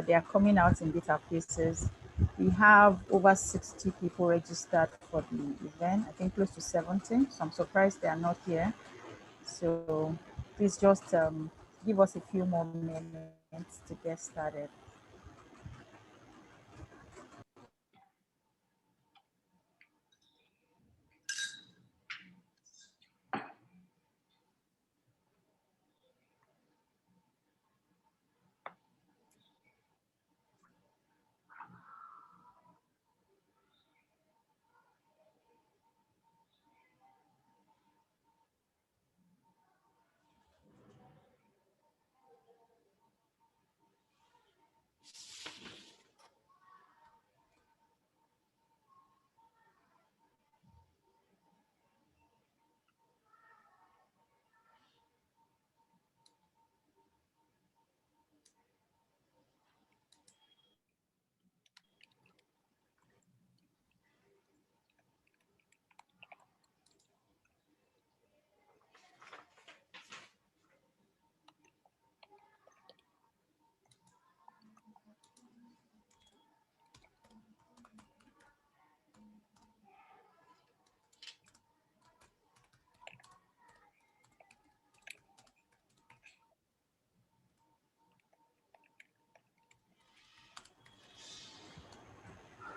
they are coming out in databases. We have over 60 people registered for the event, I think close to 70. So I'm surprised they are not here. So please just give us a few more minutes to get started.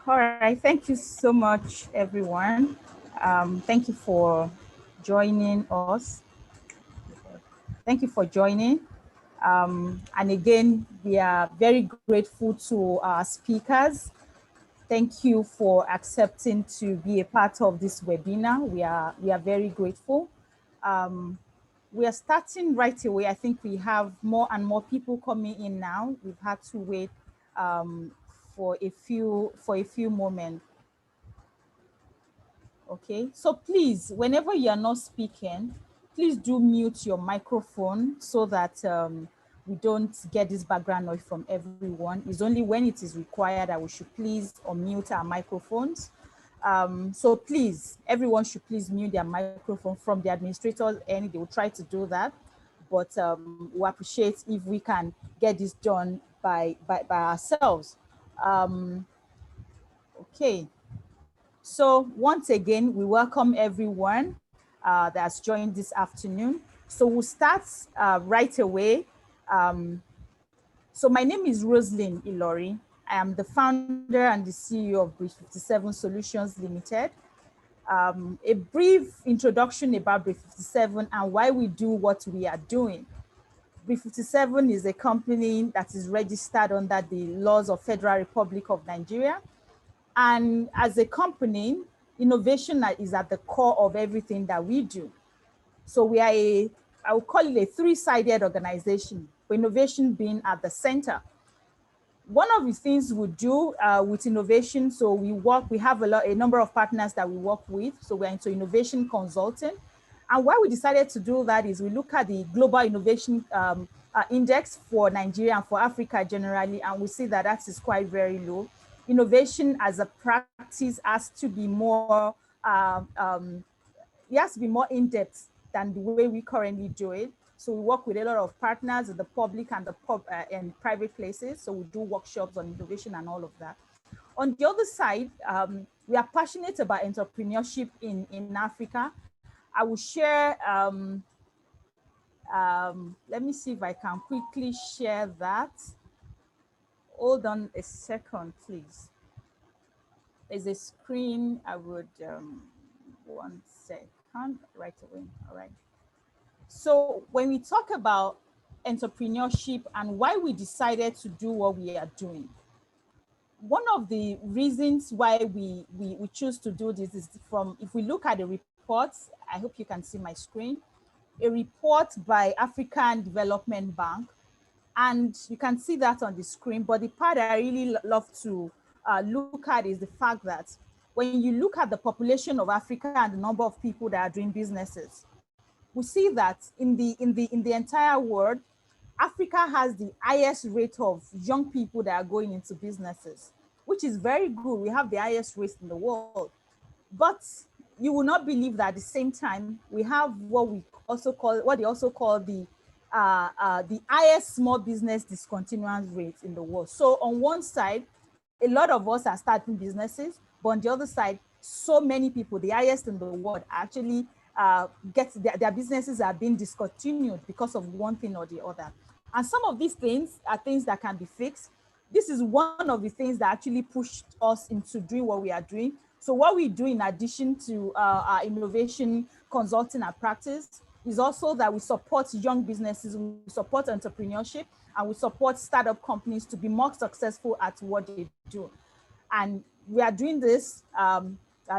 All right, thank you so much, everyone. Thank you for joining us. Thank you for joining. And again, we are very grateful to our speakers. Thank you for accepting to be a part of this webinar. We are very grateful. We are starting right away. I think we have more and more people coming in now. We've had to wait for a few moments. Okay, so please, whenever you are not speaking, please do mute your microphone so that we don't get this background noise from everyone. It's only when it is required that we should please unmute our microphones. So please, everyone should please mute their microphone from the administrators, and they will try to do that. But we appreciate if we can get this done by ourselves. Okay. So once again, we welcome everyone that's joined this afternoon. So we'll start right away. So my name is Roseline Ilori. I am the founder and the CEO of Bridge 57 Solutions Limited. A brief introduction about Bridge 57 and why we do what we are doing. Bridge 57 is a company that is registered under the laws of Federal Republic of Nigeria. And as a company, innovation is at the core of everything that we do. So we are I would call it a three-sided organization, with innovation being at the center. One of the things we do with innovation, so we have a number of partners that we work with. So we're into innovation consulting. And why we decided to do that is we look at the global innovation index for Nigeria and for Africa generally, and we see that that is quite very low. Innovation as a practice has to be more, it has to be more in-depth than the way we currently do it. So we work with a lot of partners in the public and and private places. So we do workshops on innovation and all of that. On the other side, we are passionate about entrepreneurship in Africa. I will share, let me see if I can quickly share that. Hold on a second, please. There's a screen. I would, 1 second, right away. All right. So when we talk about entrepreneurship and why we decided to do what we are doing, one of the reasons why we choose to do this is from, if we look at the reports, I hope you can see my screen, a report by African Development Bank. And you can see that on the screen, but the part I really love to look at is the fact that when you look at the population of Africa and the number of people that are doing businesses, we see that in the entire world, Africa has the highest rate of young people that are going into businesses, which is very good. We have the highest rate in the world. But you will not believe that at the same time, we have what they also call the the highest small business discontinuance rate in the world. So on one side, a lot of us are starting businesses, but on the other side, so many people, the highest in the world, actually their businesses are being discontinued because of one thing or the other. And some of these things are things that can be fixed. This is one of the things that actually pushed us into doing what we are doing. So what we do in addition to our innovation consulting and practice is also that we support young businesses, we support entrepreneurship, and we support startup companies to be more successful at what they do. And we are doing this.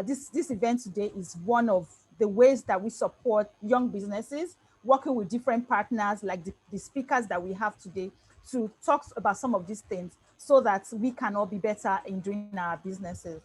This event today is one of the ways that we support young businesses, working with different partners like the speakers that we have today to talk about some of these things so that we can all be better in doing our businesses.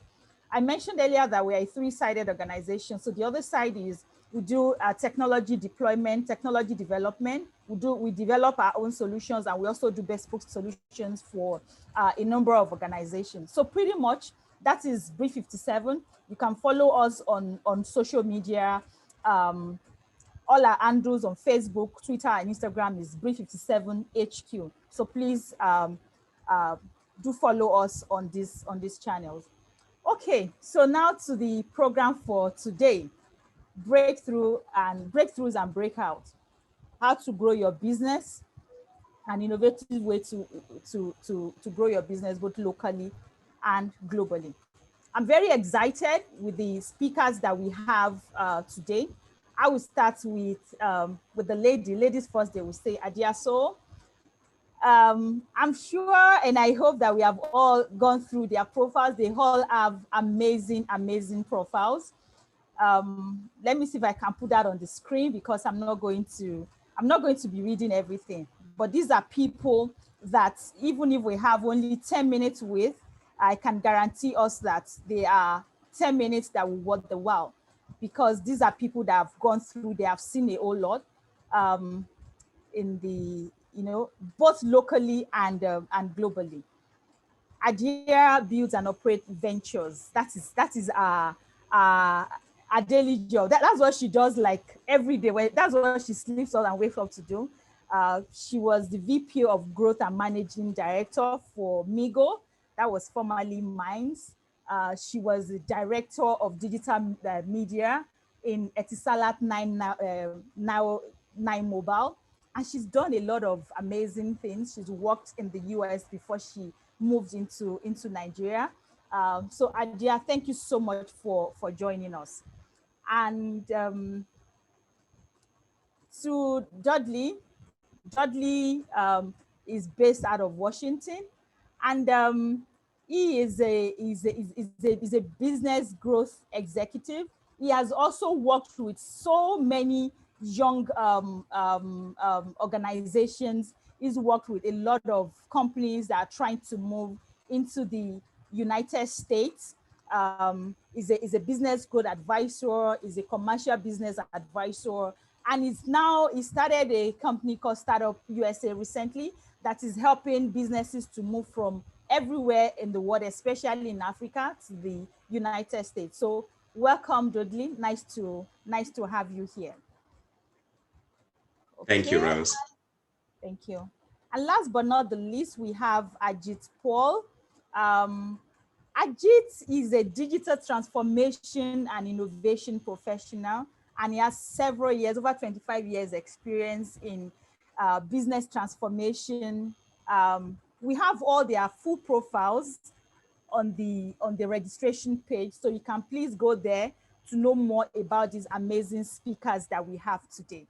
I mentioned earlier that we're a three-sided organization. So the other side is we do technology deployment, technology development. We develop our own solutions, and we also do bespoke solutions for a number of organizations. So pretty much that is Brief 57. You can follow us on social media. All our handles on Facebook, Twitter, and Instagram is Brief 57 HQ. So please do follow us on these channels. Okay, so now to the program for today. Breakthroughs and breakouts. How to grow your business, an innovative way to grow your business both locally and globally. I'm very excited with the speakers that we have today. I will start with the ladies first. They will say Adia Sowho. I'm sure and I hope that we have all gone through their profiles. They all have amazing, amazing profiles. Let me see if I can put that on the screen because I'm not going to be reading everything. But these are people that even if we have only 10 minutes with, I can guarantee us that they are 10 minutes that will worth the while, because these are people that have gone through, they have seen a whole lot in the, both locally and globally. Adia builds and operates ventures. That is our daily job. That's what she does like every day. That's what she sleeps on and wakes up to do. She was the VP of Growth and Managing Director for Migo. That was formerly Minds. She was the Director of Digital Media in Etisalat 9 Mobile. And she's done a lot of amazing things. She's worked in the US before she moved into Nigeria. So Adia, thank you so much for joining us. And to Dudley. Dudley is based out of Washington, and he is a business growth executive. He has also worked with so many young organizations. He's worked with a lot of companies that are trying to move into the United States. Is a business growth advisor, is a commercial business advisor, and he started a company called Startup USA recently that is helping businesses to move from everywhere in the world, especially in Africa, to the United States. So welcome, Dudley. Nice to have you here. Okay. Thank you, Rose. Thank you. And last but not the least, we have Ajit Paul. Ajit is a digital transformation and innovation professional, and he has several years, over 25 years experience in business transformation. We have all their full profiles on the registration page, so you can please go there to know more about these amazing speakers that we have today.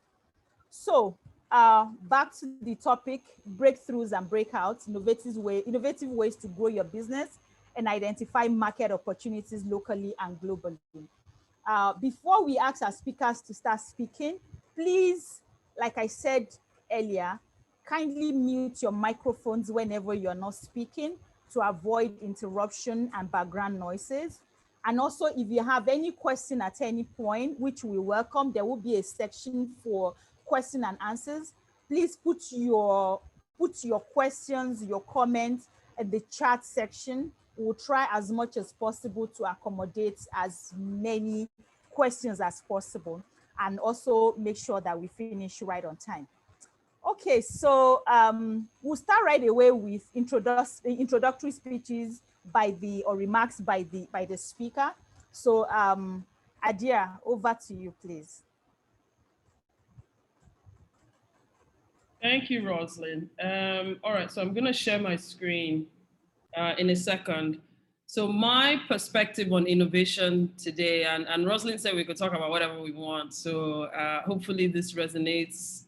So back to the topic, breakthroughs and breakouts, innovative ways to grow your business and identify market opportunities locally and globally. Before we ask our speakers to start speaking, please, like I said earlier, kindly mute your microphones whenever you're not speaking to avoid interruption and background noises. And also, if you have any question at any point, which we welcome, there will be a section for question and answers. Please put your questions, your comments in the chat section. We'll try as much as possible to accommodate as many questions as possible, and also make sure that we finish right on time. Okay, so we'll start right away with introductory speeches by the, or remarks by the speaker. So Adia, over to you, please. Thank you, Roseline. All right, so I'm going to share my screen in a second. So my perspective on innovation today, and Roseline said we could talk about whatever we want. So hopefully this resonates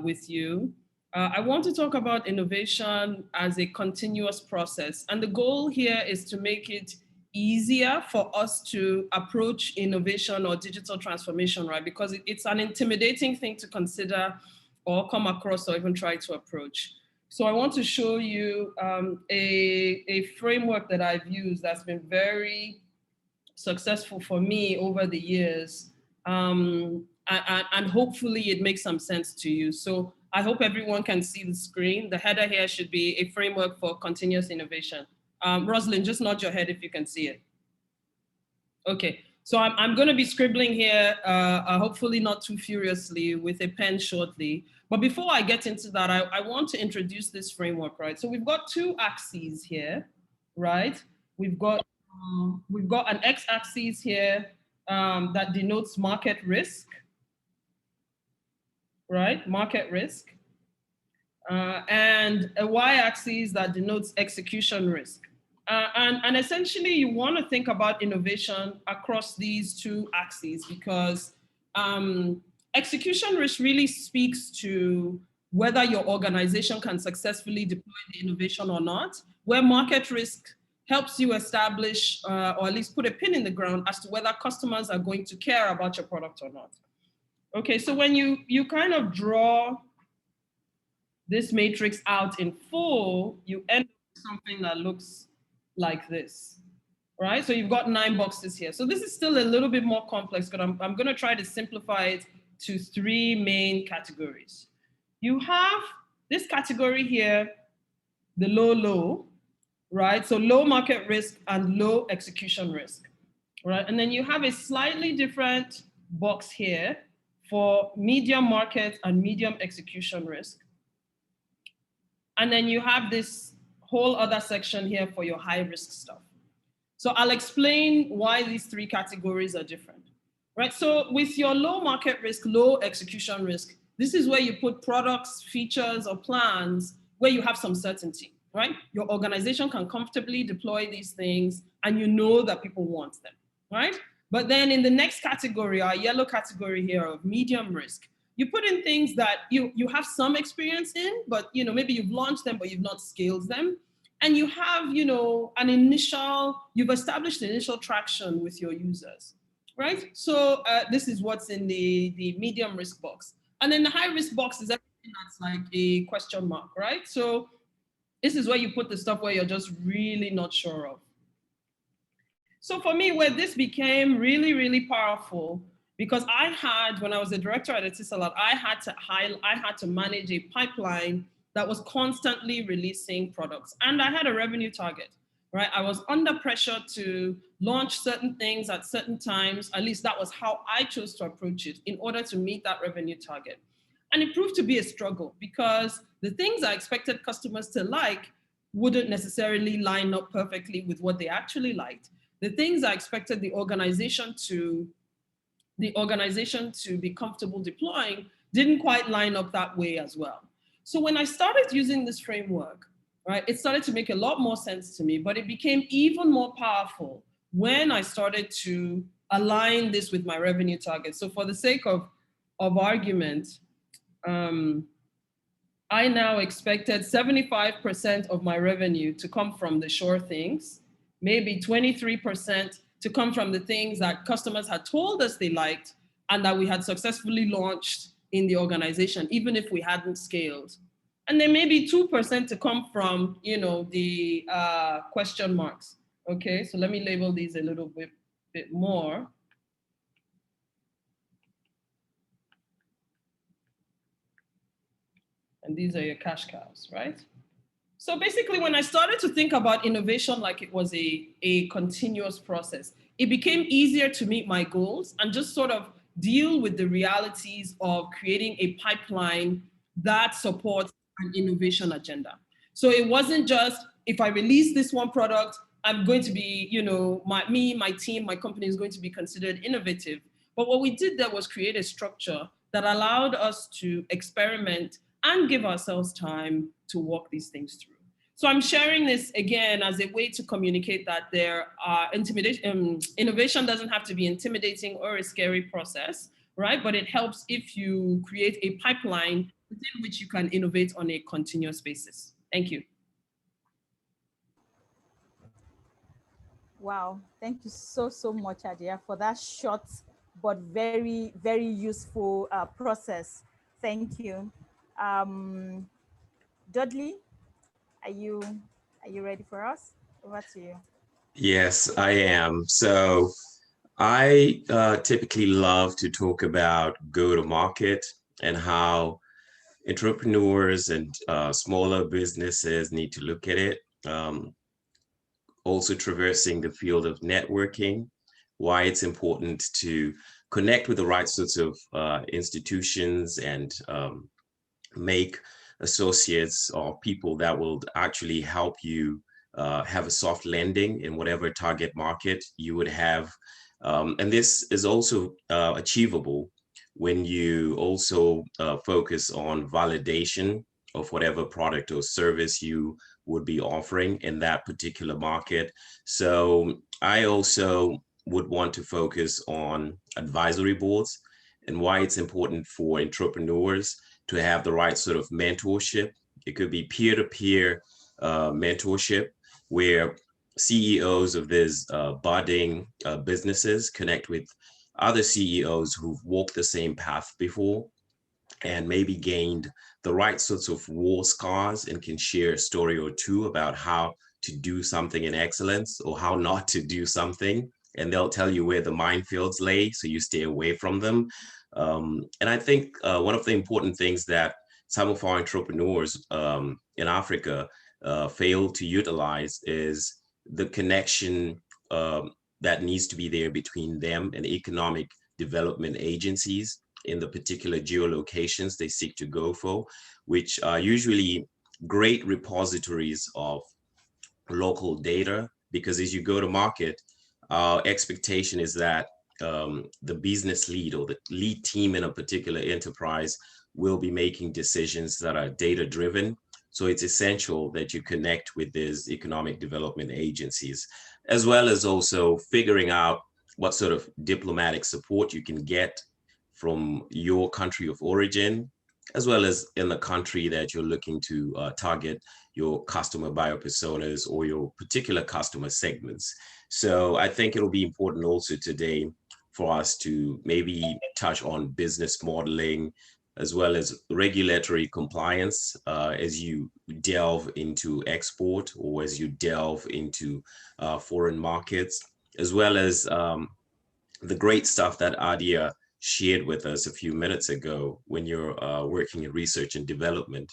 with you. I want to talk about innovation as a continuous process. And the goal here is to make it easier for us to approach innovation or digital transformation, right? Because it's an intimidating thing to consider or come across or even try to approach. So I want to show you a framework that I've used that's been very successful for me over the years. And hopefully it makes some sense to you. So I hope everyone can see the screen. The header here should be a framework for continuous innovation. Roseline, just nod your head if you can see it. Okay, so I'm going to be scribbling here, hopefully not too furiously, with a pen shortly. But before I get into that, I want to introduce this framework, right? So we've got two axes here, right? We've got an x-axis here that denotes market risk, right? Market risk. And a y-axis that denotes execution risk. And essentially, you want to think about innovation across these two axes because execution risk really speaks to whether your organization can successfully deploy the innovation or not, where market risk helps you establish or at least put a pin in the ground as to whether customers are going to care about your product or not. Okay, so when you kind of draw this matrix out in full, you end up with something that looks like this, right? So you've got 9 boxes here. So this is still a little bit more complex, but I'm going to try to simplify it to 3 main categories. You have this category here, the low, right? So low market risk and low execution risk, right? And then you have a slightly different box here for medium market and medium execution risk. And then you have this whole other section here for your high risk stuff. So I'll explain why these 3 categories are different, right? So with your low market risk, low execution risk, this is where you put products, features, or plans where you have some certainty, right? Your organization can comfortably deploy these things and you know that people want them, right? But then in the next category, our yellow category here of medium risk, you put in things that you have some experience in, but maybe you've launched them, but you've not scaled them. And you have, you've established initial traction with your users, right? So this is what's in the medium risk box. And then the high risk box is everything that's like a question mark, right? So this is where you put the stuff where you're just really not sure of. So for me, where this became really, really powerful, because when I was a director at Etisalat, I had to manage a pipeline that was constantly releasing products. And I had a revenue target, right? I was under pressure to launch certain things at certain times. At least that was how I chose to approach it in order to meet that revenue target. And it proved to be a struggle because the things I expected customers to like wouldn't necessarily line up perfectly with what they actually liked. The things I expected the organization to be comfortable deploying didn't quite line up that way as well. So when I started using this framework, right, it started to make a lot more sense to me, but it became even more powerful when I started to align this with my revenue target. So for the sake of argument, I now expected 75% of my revenue to come from the sure things, maybe 23% to come from the things that customers had told us they liked and that we had successfully launched in the organization, even if we hadn't scaled. And then maybe 2% to come from, the question marks. Okay, so let me label these a little bit more. And these are your cash cows, right? So basically, when I started to think about innovation like it was a continuous process, it became easier to meet my goals and just sort of deal with the realities of creating a pipeline that supports an innovation agenda. So it wasn't just, if I release this one product, I'm going to be, my team, my company is going to be considered innovative. But what we did there was create a structure that allowed us to experiment and give ourselves time to walk these things through. So I'm sharing this again as a way to communicate that there are innovation doesn't have to be intimidating or a scary process, right? But it helps if you create a pipeline within which you can innovate on a continuous basis. Thank you. Wow, thank you so much, Adia, for that short but very useful process. Thank you. Dudley, are you ready for us? Over to you. Yes, I am. So I typically love to talk about go-to-market and how entrepreneurs and smaller businesses need to look at it. Also traversing the field of networking, why it's important to connect with the right sorts of institutions and make associates or people that will actually help you have a soft landing in whatever target market you would have. And this is also achievable when you also focus on validation of whatever product or service you would be offering in that particular market. So I also would want to focus on advisory boards and why it's important for entrepreneurs to have the right sort of mentorship. It could be peer-to-peer mentorship where CEOs of these budding businesses connect with other CEOs who've walked the same path before and maybe gained the right sorts of war scars and can share a story or two about how to do something in excellence or how not to do something. And they'll tell you where the minefields lay, so you stay away from them. And I think one of the important things that some of our entrepreneurs in Africa fail to utilize is the connection that needs to be there between them and economic development agencies in the particular geolocations they seek to go for, which are usually great repositories of local data, because as you go to market, our expectation is that the business lead or the lead team in a particular enterprise will be making decisions that are data driven. So it's essential that you connect with these economic development agencies, as well as also figuring out what sort of diplomatic support you can get from your country of origin, as well as in the country that you're looking to target your customer bio personas or your particular customer segments. So I think it'll be important also today for us to maybe touch on business modeling, as well as regulatory compliance as you delve into export or as you delve into foreign markets, as well as the great stuff that Adia shared with us a few minutes ago. When you're working in research and development,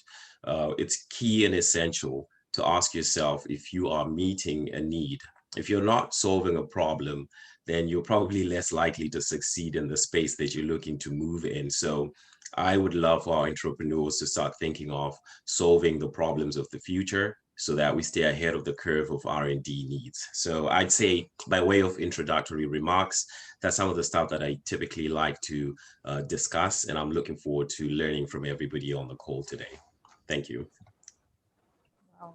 it's key and essential to ask yourself if you are meeting a need. If you're not solving a problem, then you're probably less likely to succeed in the space that you're looking to move in. So I would love for our entrepreneurs to start thinking of solving the problems of the future so that we stay ahead of the curve of R&D needs. So I'd say, by way of introductory remarks, that's some of the stuff that I typically like to discuss, and I'm looking forward to learning from everybody on the call today. Thank you. Wow.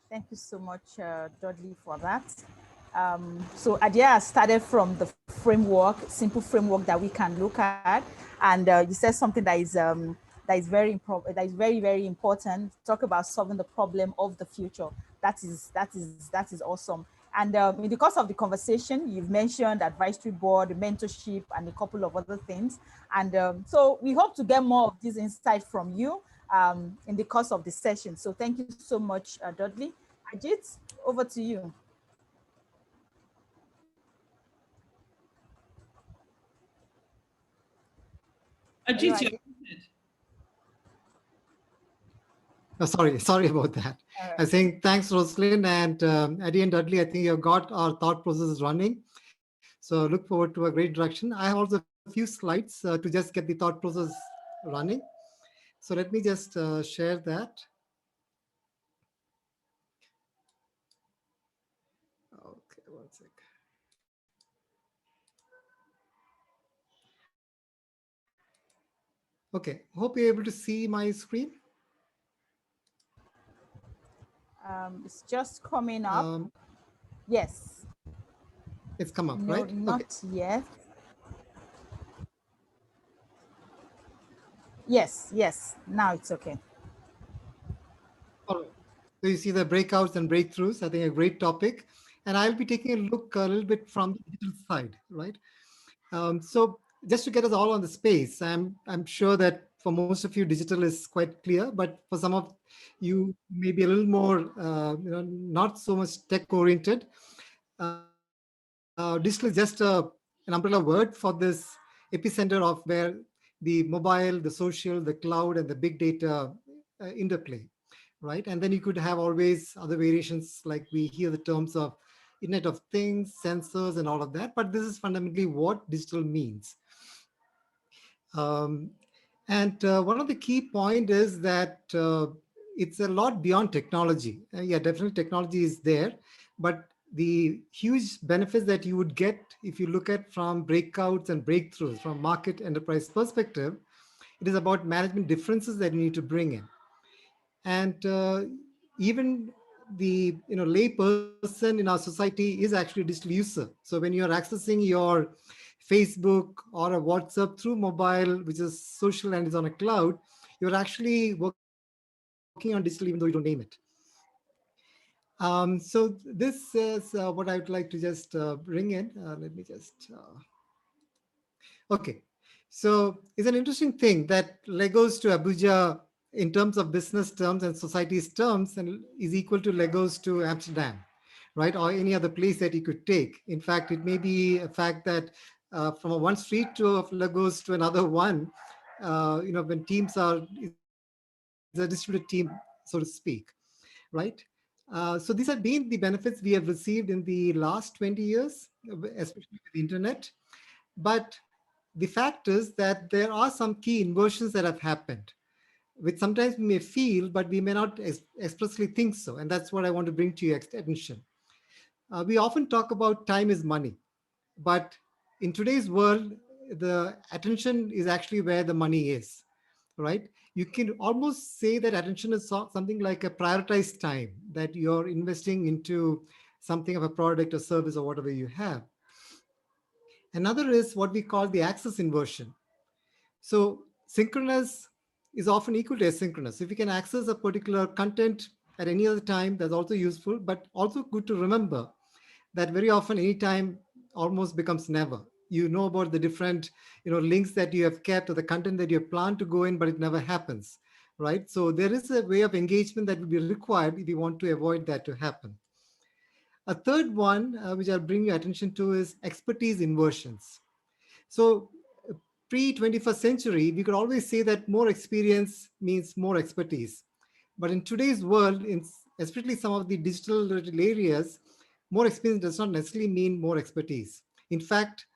Thank you so much, Dudley, for that. So Adia started from the framework, simple framework that we can look at, and you said something that is very important. Talk about solving the problem of the future. That is awesome. And in the course of the conversation, you've mentioned advisory board, mentorship, and a couple of other things. And so we hope to get more of this insight from you in the course of the session. So thank you so much, Dudley. Ajit, over to you. Ajit, you're sorry about that. Right. I think thanks, Roseline, and Adia and Dudley. I think you've got our thought process running. So look forward to a great direction. I have also a few slides to just get the thought process running. So let me just share that. Okay, one sec. Okay, hope you're able to see my screen. It's just coming up. Um, Yes. it's come up, No, right? Okay. not yet. Yes, yes. Now it's okay. All right. So you see the breakouts and breakthroughs. I think a great topic. And I'll be taking a look a little bit from the digital side, right? So just to get us all on the space, I'm sure that for most of you, digital is quite clear, but for some of you, maybe a little more, not so much tech oriented. Digital is just an umbrella word for this epicenter of where the mobile, the social, the cloud, and the big data interplay, right? And then you could have always other variations, like we hear the terms of Internet of Things, sensors, and all of that. But this is fundamentally what digital means. Um, and one of the key point is that it's a lot beyond technology. Yeah, definitely technology is there, but the huge benefits that you would get if you look at from breakouts and breakthroughs from market enterprise perspective, it is about management differences that you need to bring in. And even the lay person in our society is actually a digital user. So when you're accessing your Facebook or a WhatsApp through mobile, which is social and is on a cloud, you're actually working on digital even though you don't name it. So this is what I would like to just bring in. Let me just Okay. So it's an interesting thing that Legos to Abuja in terms of business terms and society's terms and is equal to Legos to Amsterdam, right? Or any other place that you could take. In fact, it may be a fact that from a one street to of Legos to another one, when teams are, it's a distributed team, so to speak, right? So these have been the benefits we have received in the last 20 years, especially with the internet. But the fact is that there are some key inversions that have happened, which sometimes we may feel, but we may not expressly think so. And that's what I want to bring to your attention. We often talk about time is money, but in today's world, the attention is actually where the money is, right? You can almost say that attention is something like a prioritized time that you're investing into something of a product or service or whatever you have. Another is what we call the axis inversion. So synchronous is often equal to asynchronous. If you can access a particular content at any other time, that's also useful, but also good to remember that very often any time almost becomes never. You know about the different links that you have kept or the content that you have planned to go in, but it never happens, right? So there is a way of engagement that will be required if you want to avoid that to happen. A third one, which I'll bring your attention to, is expertise inversions. So pre-21st century, we could always say that more experience means more expertise. But in today's world, especially some of the digital related areas, more experience does not necessarily mean more expertise. In fact,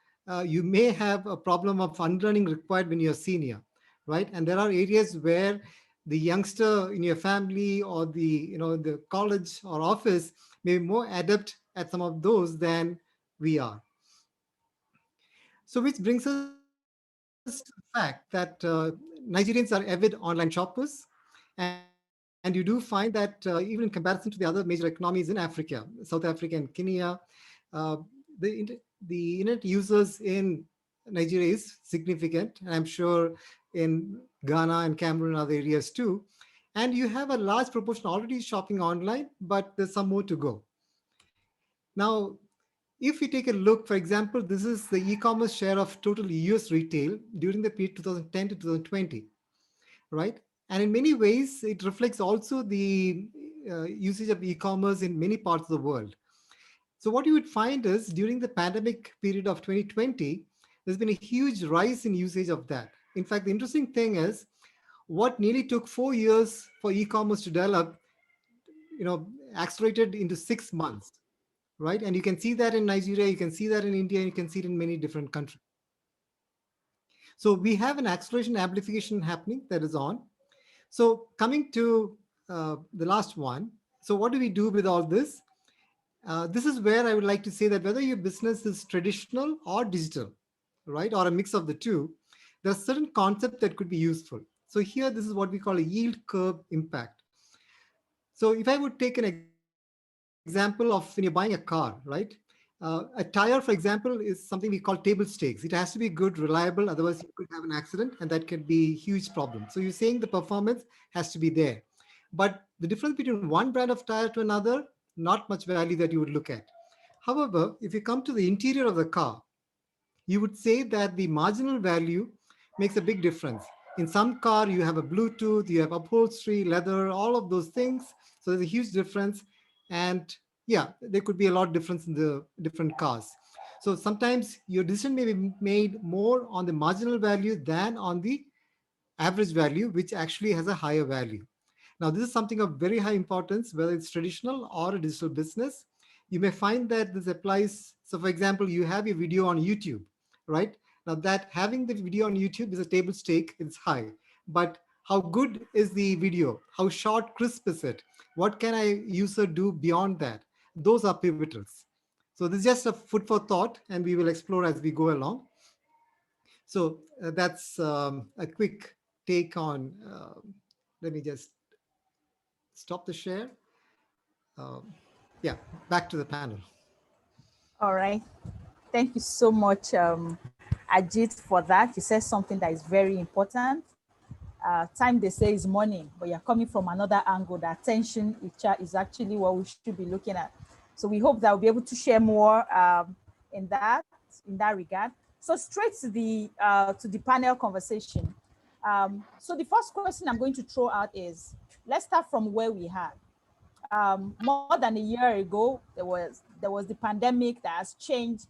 you may have a problem of unlearning required when you're senior, right? And there are areas where the youngster in your family or the college or office may be more adept at some of those than we are. So which brings us to the fact that Nigerians are avid online shoppers. And you do find that even in comparison to the other major economies in Africa, South Africa and Kenya, uh, the internet users in Nigeria is significant. And I'm sure in Ghana and Cameroon and other areas too. And you have a large proportion already shopping online, but there's some more to go. Now, if we take a look, for example, this is the e-commerce share of total US retail during the period 2010 to 2020, right? And in many ways, it reflects also the usage of e-commerce in many parts of the world. So what you would find is during the pandemic period of 2020, there's been a huge rise in usage of that. In fact, the interesting thing is what nearly took 4 years for e-commerce to develop, accelerated into 6 months, right? And you can see that in Nigeria, you can see that in India, and you can see it in many different countries. So we have an acceleration amplification happening that is on. So coming to the last one. So what do we do with all this? This is where I would like to say that whether your business is traditional or digital, right, or a mix of the two, there are certain concepts that could be useful. So here, this is what we call a yield curve impact. So if I would take an example of when you're buying a car, right? A tire, for example, is something we call table stakes. It has to be good, reliable, otherwise you could have an accident and that can be a huge problem. So you're saying the performance has to be there. But the difference between one brand of tire to another, not much value that you would look at. However, if you come to the interior of the car, you would say that the marginal value makes a big difference. In some car, you have a Bluetooth, you have upholstery, leather, all of those things. So there's a huge difference. And yeah, there could be a lot of difference in the different cars. So sometimes your decision may be made more on the marginal value than on the average value, which actually has a higher value. Now, this is something of very high importance, whether it's traditional or a digital business. You may find that this applies. So, for example, you have your video on YouTube, right? Now, that having the video on YouTube is a table stake, it's high. But how good is the video? How short, crisp is it? What can a user do beyond that? Those are pivotals. So, this is just a food for thought, and we will explore as we go along. So, that's a quick take on. Let me just stop the share. Um, yeah, back to the panel. All right. Thank you so much, Ajit, for that. You said something that is very important. Time, they say, is money, but you're coming from another angle. The attention is actually what we should be looking at. So we hope that we'll be able to share more in that regard. So straight to the panel conversation. So the first question I'm going to throw out is, let's start from where we had. More than a year ago, there was the pandemic that has changed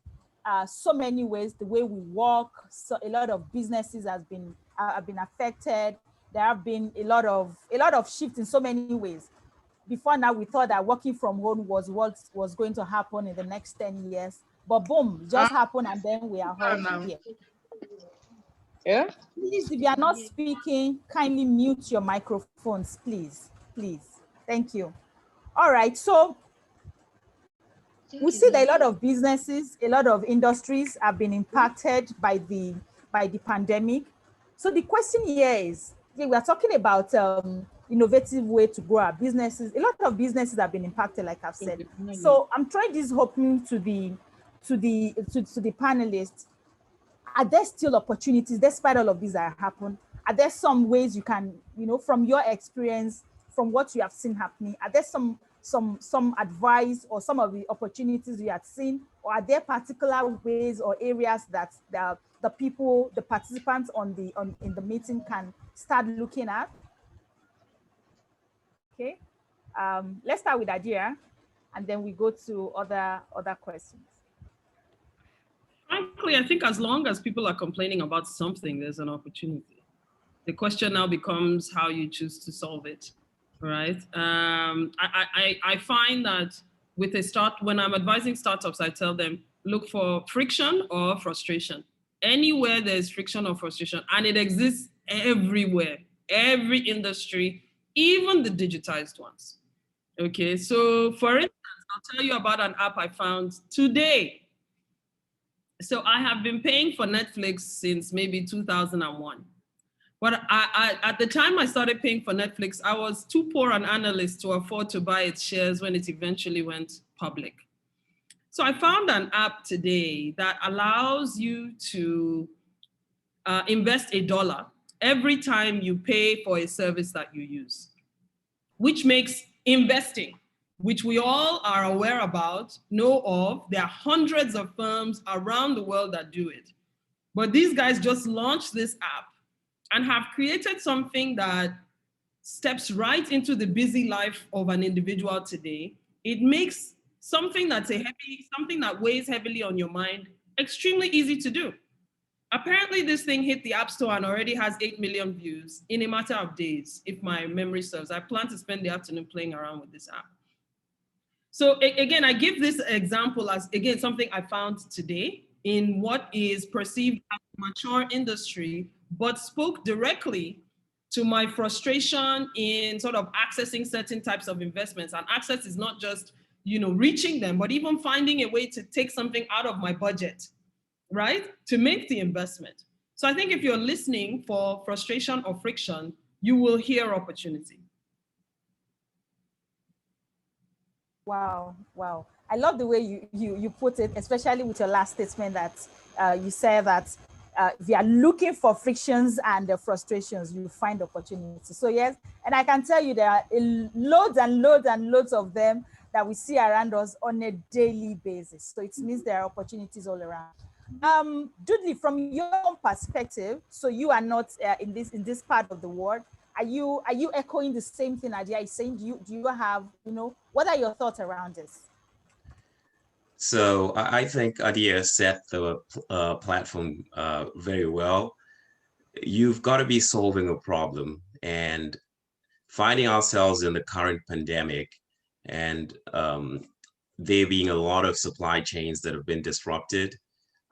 so many ways the way we work. So a lot of businesses have been affected. There have been a lot of shift in so many ways. Before now, we thought that working from home was what was going to happen in the next 10 years, but boom, it just happened, and then we are all here. Yeah. Please, if you are not speaking, kindly mute your microphones, please. Thank you. All right, so we see that a lot of businesses, a lot of industries have been impacted by the pandemic. So the question here is, we are talking about innovative way to grow our businesses. A lot of businesses have been impacted, like I've said. So I'm trying this hoping to the panelists. Are there still opportunities despite all of these that happen? Are there some ways you can, from your experience, from what you have seen happening, are there some advice or some of the opportunities you have seen, or are there particular ways or areas that the people, the participants in the meeting can start looking at? Okay, let's start with Adia, and then we go to other questions. Frankly, I think as long as people are complaining about something, there's an opportunity. The question now becomes how you choose to solve it, right? I find that when I'm advising startups, I tell them, look for friction or frustration. Anywhere there's friction or frustration, and it exists everywhere, every industry, even the digitized ones. Okay, so for instance, I'll tell you about an app I found today. So I have been paying for Netflix since maybe 2001. But at the time I started paying for Netflix, I was too poor an analyst to afford to buy its shares when it eventually went public. So I found an app today that allows you to invest $1 every time you pay for a service that you use, which makes investing, which we all are aware about, know of. There are hundreds of firms around the world that do it. But these guys just launched this app and have created something that steps right into the busy life of an individual today. It makes something something that weighs heavily on your mind extremely easy to do. Apparently, this thing hit the App Store and already has 8 million views in a matter of days, if my memory serves. I plan to spend the afternoon playing around with this app. So again, I give this example as, again, something I found today in what is perceived as a mature industry, but spoke directly to my frustration in sort of accessing certain types of investments. And access is not just, reaching them, but even finding a way to take something out of my budget, right, to make the investment. So I think if you're listening for frustration or friction, you will hear opportunity. Wow, wow. I love the way you put it, especially with your last statement that you said that if you are looking for frictions and frustrations, you find opportunities. So yes, and I can tell you there are loads and loads and loads of them that we see around us on a daily basis. So it means there are opportunities all around. Dudley, from your own perspective, so you are not in this part of the world. Are you echoing the same thing Adia is saying? Do you have, what are your thoughts around this? So I think Adia set the platform very well. You've got to be solving a problem, and finding ourselves in the current pandemic, and there being a lot of supply chains that have been disrupted,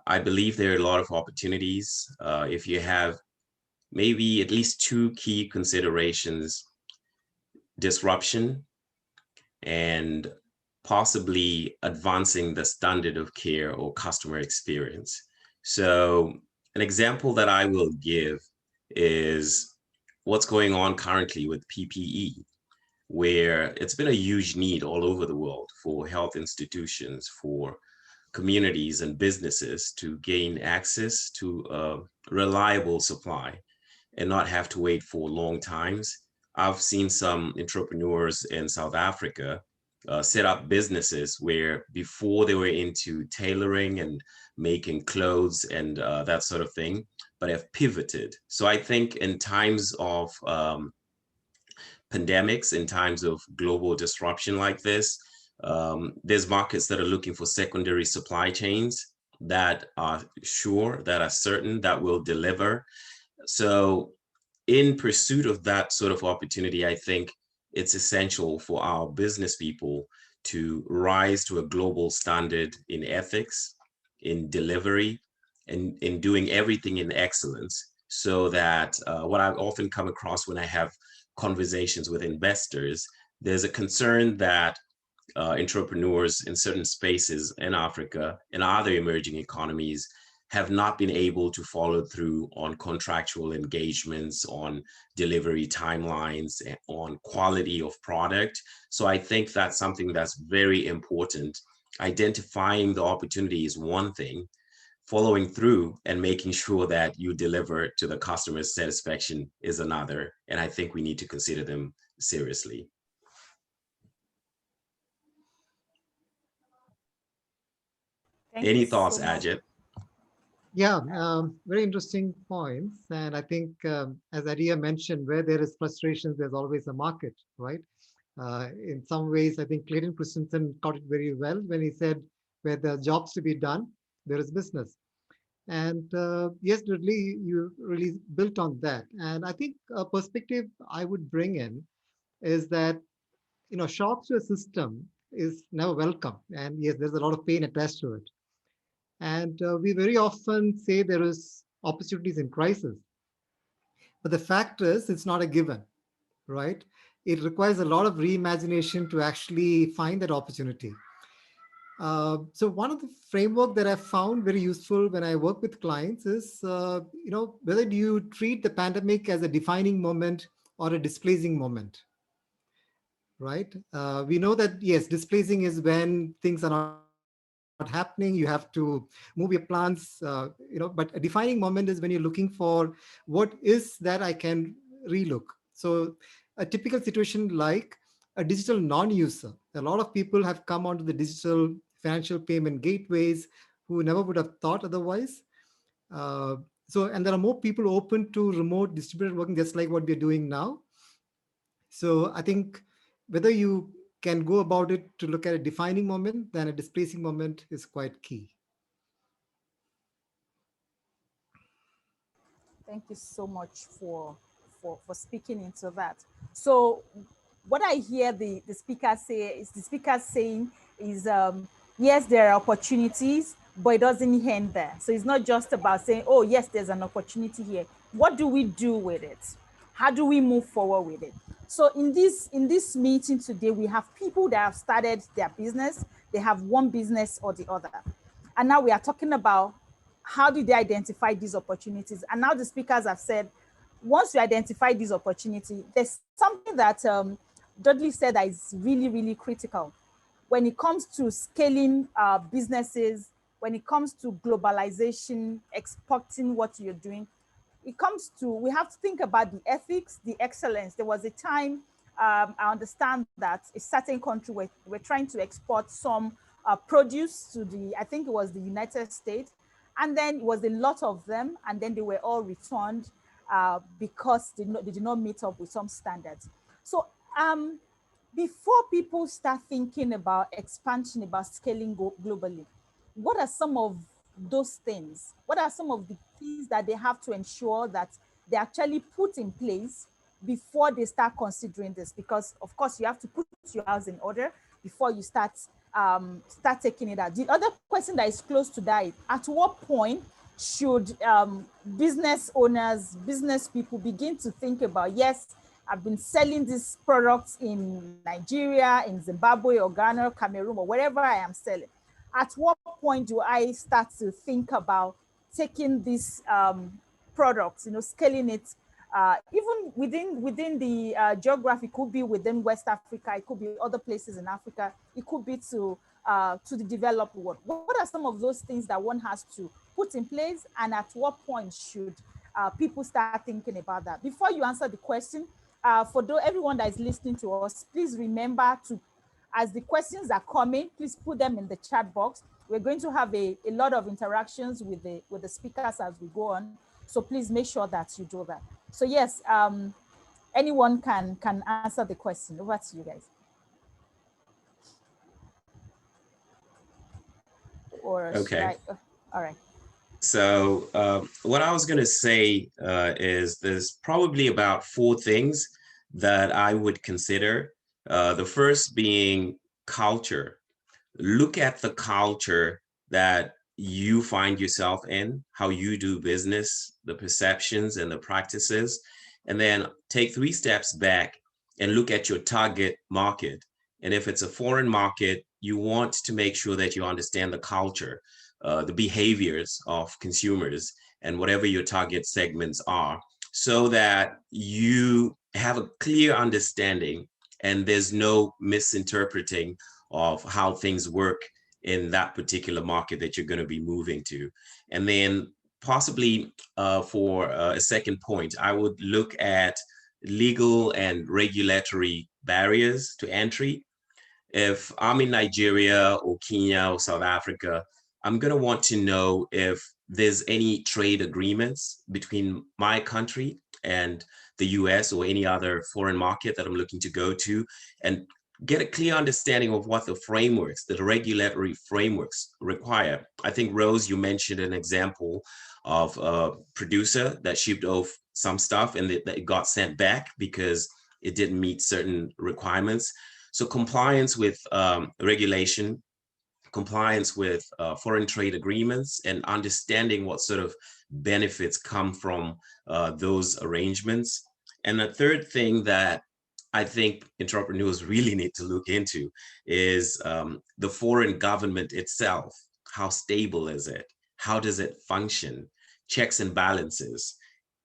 I believe there are a lot of opportunities. If you have maybe at least two key considerations: disruption and possibly advancing the standard of care or customer experience. So an example that I will give is what's going on currently with PPE, where it's been a huge need all over the world for health institutions, for communities and businesses to gain access to a reliable supply and not have to wait for long times. I've seen some entrepreneurs in South Africa set up businesses where before they were into tailoring and making clothes and that sort of thing, but have pivoted. So I think in times of pandemics, in times of global disruption like this, there's markets that are looking for secondary supply chains that are sure, that are certain, that will deliver. So in pursuit of that sort of opportunity, I think it's essential for our business people to rise to a global standard in ethics, in delivery, and in doing everything in excellence, so that what I've often come across when I have conversations with investors, there's a concern that entrepreneurs in certain spaces in Africa and other emerging economies have not been able to follow through on contractual engagements, on delivery timelines, on quality of product. So I think that's something that's very important. Identifying the opportunity is one thing, following through and making sure that you deliver to the customer's satisfaction is another. And I think we need to consider them seriously. Any thoughts, Ajit? Yeah, very interesting points. And I think, as Adia mentioned, where there is frustration, there's always a market, right? In some ways, I think Clayton Christensen got it very well when he said, where there are jobs to be done, there is business. And yes, Dudley, you really built on that. And I think a perspective I would bring in is that, shocks to a system is never welcome. And yes, there's a lot of pain attached to it. And we very often say there is opportunities in crisis. But the fact is, it's not a given, right? It requires a lot of reimagination to actually find that opportunity. So one of the framework that I found very useful when I work with clients is, whether do you treat the pandemic as a defining moment or a displacing moment, right? We know that, yes, displacing is when things are not happening. You have to move your plans, but a defining moment is when you're looking for what is that I can relook. So a typical situation like a digital non-user, a lot of people have come onto the digital financial payment gateways who never would have thought otherwise. And there are more people open to remote distributed working, just like what we're doing now. So I think whether you can go about it to look at a defining moment than a displacing moment is quite key. Thank you so much for speaking into that. So what I hear the speaker saying is, yes, there are opportunities, but it doesn't end there. So it's not just about saying, oh, yes, there's an opportunity here. What do we do with it? How do we move forward with it? So in this meeting today, we have people that have started their business. They have one business or the other. And now we are talking about how did they identify these opportunities? And now the speakers have said, once you identify these opportunities, there's something that Dudley said that is really, really critical. When it comes to scaling businesses, when it comes to globalization, exporting what you're doing, it comes to, we have to think about the ethics, the excellence. There was a time, I understand that a certain country were trying to export some produce to the, I think it was the United States. And then it was a lot of them, and then they were all returned because they did not meet up with some standards. So before people start thinking about expansion, about scaling globally, what are some of those things? What are some of the things that they have to ensure that they actually put in place before they start considering this? Because of course you have to put your house in order before you start taking it out. The other question that is close to that is, at what point should business owners, business people begin to think about, yes, I've been selling these products in Nigeria, in Zimbabwe or Ghana, Cameroon, or wherever I am selling. At what point do I start to think about taking these products, scaling it, even within the geography? It could be within West Africa, it could be other places in Africa, it could be to the developed world. What are some of those things that one has to put in place, and at what point should people start thinking about that? Before you answer the question, for everyone that is listening to us, please remember to, as the questions are coming, please put them in the chat box. We're going to have a lot of interactions with the speakers as we go on. So please make sure that you do that. So yes, anyone can answer the question. Over to you guys. Or Okay. All right. So what I was going to say is there's probably about 4 things that I would consider. The first being culture. Look at the culture that you find yourself in, how you do business, the perceptions and the practices, and then take 3 steps back and look at your target market. And if it's a foreign market, you want to make sure that you understand the culture, the behaviors of consumers and whatever your target segments are, so that you have a clear understanding and there's no misinterpreting of how things work in that particular market that you're going to be moving to. And then possibly for a second point, I would look at legal and regulatory barriers to entry. If I'm in Nigeria or Kenya or South Africa, I'm going to want to know if there's any trade agreements between my country and the US or any other foreign market that I'm looking to go to, and get a clear understanding of what the frameworks, the regulatory frameworks require. I think, Rose, you mentioned an example of a producer that shipped off some stuff and that it got sent back because it didn't meet certain requirements. So compliance with regulation, compliance with foreign trade agreements, and understanding what sort of benefits come from those arrangements. And the third thing that I think entrepreneurs really need to look into is the foreign government itself. How stable is it? How does it function? Checks and balances,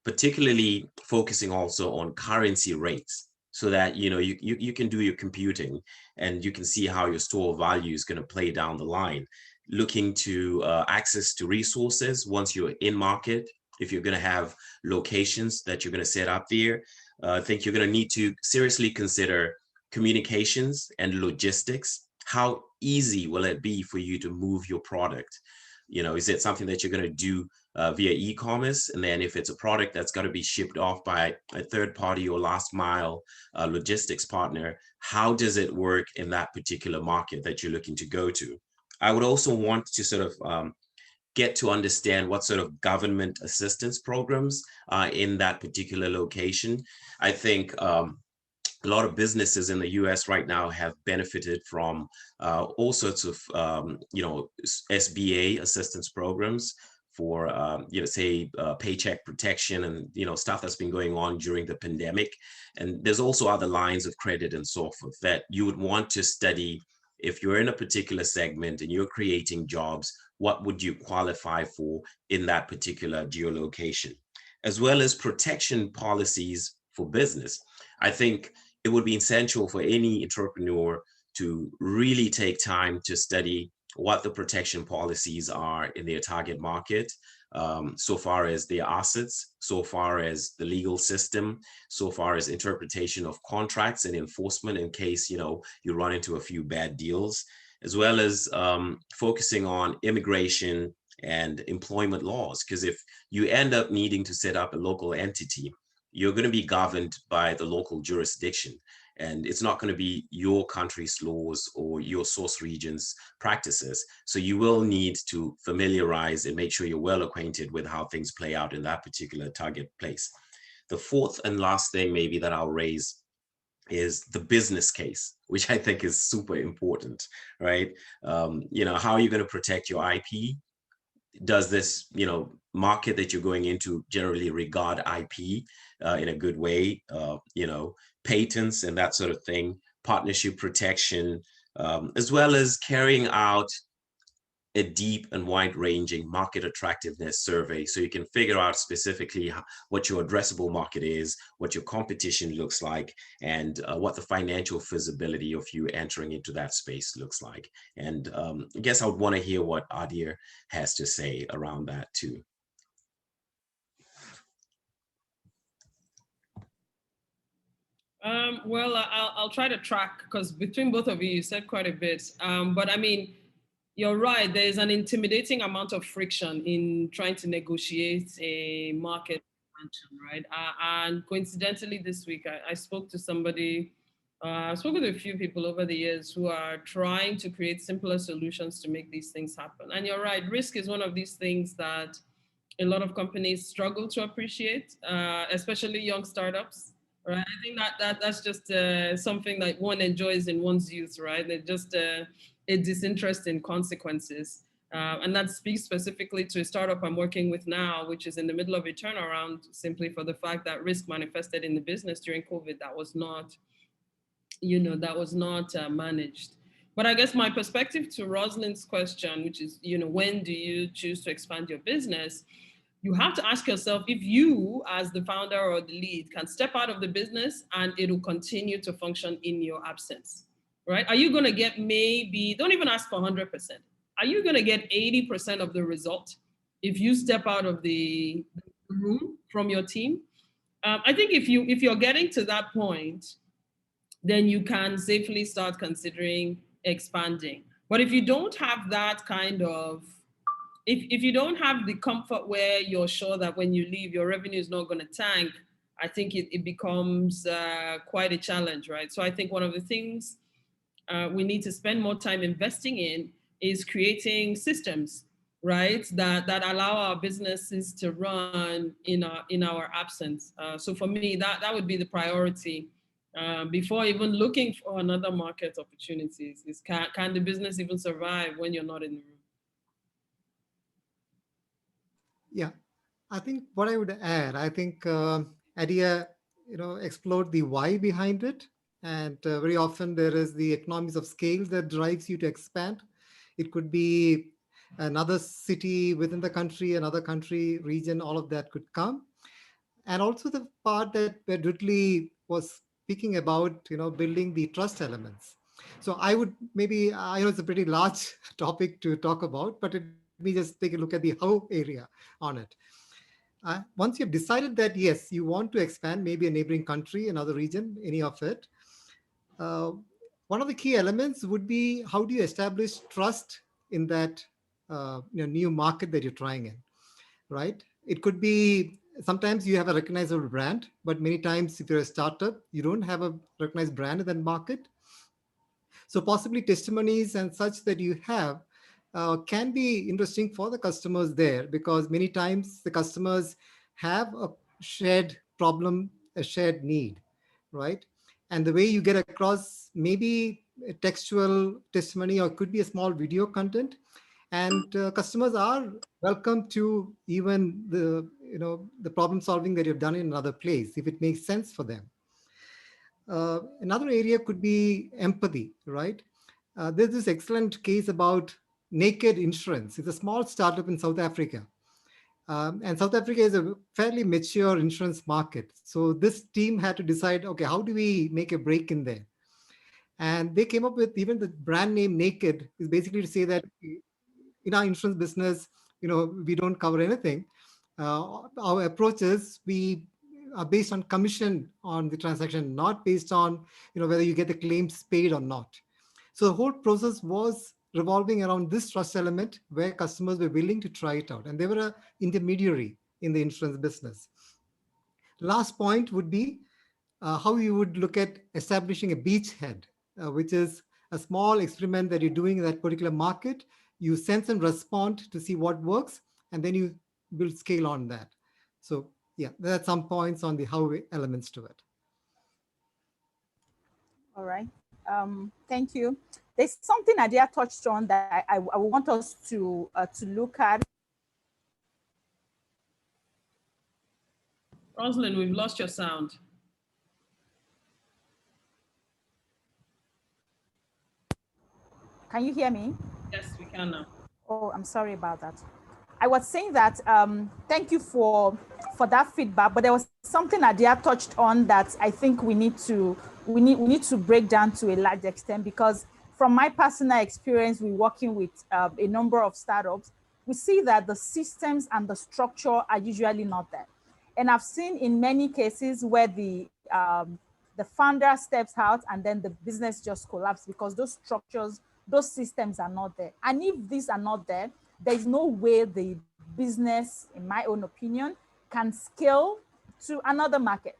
particularly focusing also on currency rates, so that you can do your computing and you can see how your store of value is going to play down the line. Looking to access to resources once you're in market. If you're going to have locations that you're going to set up there, I think you're going to need to seriously consider communications and logistics. How easy will it be for you to move your product? Is it something that you're going to do via e-commerce? And then if it's a product that's got to be shipped off by a third party or last mile logistics partner, how does it work in that particular market that you're looking to go to? I would also want to sort of get to understand what sort of government assistance programs are in that particular location. I think a lot of businesses in the US right now have benefited from all sorts of, SBA assistance programs for say paycheck protection and stuff that's been going on during the pandemic. And there's also other lines of credit and so forth that you would want to study. If you're in a particular segment and you're creating jobs, what would you qualify for in that particular geolocation, as well as protection policies for business. I think it would be essential for any entrepreneur to really take time to study what the protection policies are in their target market, so far as their assets, so far as the legal system, so far as interpretation of contracts and enforcement in case you run into a few bad deals, as well as focusing on immigration and employment laws. Because if you end up needing to set up a local entity, you're going to be governed by the local jurisdiction. And it's not going to be your country's laws or your source region's practices. So you will need to familiarize and make sure you're well acquainted with how things play out in that particular target place. The fourth and last thing maybe that I'll raise is the business case, which I think is super important, right? How are you going to protect your IP? Does this, market that you're going into generally regard IP in a good way? Patents and that sort of thing, partnership protection, as well as carrying out a deep and wide-ranging market attractiveness survey so you can figure out specifically what your addressable market is, what your competition looks like, and what the financial feasibility of you entering into that space looks like. And I guess I would want to hear what Adia has to say around that too. Well, I'll try to track, because between both of you, you said quite a bit. But I mean, you're right. There is an intimidating amount of friction in trying to negotiate a market expansion, right? And coincidentally, this week, I spoke to somebody, I've spoken to a few people over the years who are trying to create simpler solutions to make these things happen. And you're right, risk is one of these things that a lot of companies struggle to appreciate, especially young startups. Right, I think that's just something that one enjoys in one's youth, right? They're just a disinterest in consequences. And that speaks specifically to a startup I'm working with now, which is in the middle of a turnaround, simply for the fact that risk manifested in the business during COVID that was not, managed. But I guess my perspective to Rosaline's question, which is, when do you choose to expand your business? You have to ask yourself if you, as the founder or the lead, can step out of the business and it will continue to function in your absence, right? Are you going to get maybe, don't even ask for 100%. Are you going to get 80% of the result if you step out of the room from your team? I think if you're getting to that point, then you can safely start considering expanding. But if you don't have that kind of, if you don't have the comfort where you're sure that when you leave, your revenue is not going to tank, I think it becomes quite a challenge, right? So I think one of the things we need to spend more time investing in is creating systems, right, that allow our businesses to run in our absence. So for me, that would be the priority before even looking for another market opportunities. Is can the business even survive when you're not in the room? Yeah, I think what I would add, I think Adia, explored the why behind it, and very often there is the economies of scale that drives you to expand. It could be another city within the country, another country, region, all of that could come. And also the part that where Dudley was speaking about, building the trust elements. So I would maybe, I know it's a pretty large topic to talk about, but let me just take a look at the how area on it. Once you've decided that, yes, you want to expand, maybe a neighboring country, another region, any of it, uh, one of the key elements would be how do you establish trust in that new market that you're trying in, right? It could be sometimes you have a recognizable brand, but many times if you're a startup, you don't have a recognized brand in that market. So possibly testimonies and such that you have can be interesting for the customers there, because many times the customers have a shared problem, a shared need, right? And the way you get across maybe a textual testimony or could be a small video content, And customers are welcome to even the problem solving that you've done in another place if it makes sense for them. Another area could be empathy, right? There's this excellent case about Naked Insurance. It's a small startup in South Africa. And South Africa is a fairly mature insurance market. So this team had to decide, okay, how do we make a break in there? And they came up with, even the brand name Naked is basically to say that in our insurance business, we don't cover anything. Our approach is we are based on commission on the transaction, not based on whether you get the claims paid or not. So the whole process was revolving around this trust element where customers were willing to try it out, and they were an intermediary in the insurance business. Last point would be how you would look at establishing a beachhead, which is a small experiment that you're doing in that particular market. You sense and respond to see what works, and then you will scale on that. So yeah, there are some points on the how elements to it. All right. Thank you. There's something Adia touched on that I want us to look at. Roseline, we've lost your sound. Can you hear me? Yes, we can now. Oh, I'm sorry about that. I was saying that thank you for that feedback, but there was something Adia touched on that I think we need to break down to a large extent, because from my personal experience, we're working with a number of startups. We see that the systems and the structure are usually not there, and I've seen in many cases where the founder steps out and then the business just collapses because those structures, those systems are not there. And if these are not there, there's no way the business, in my own opinion, can scale to another market.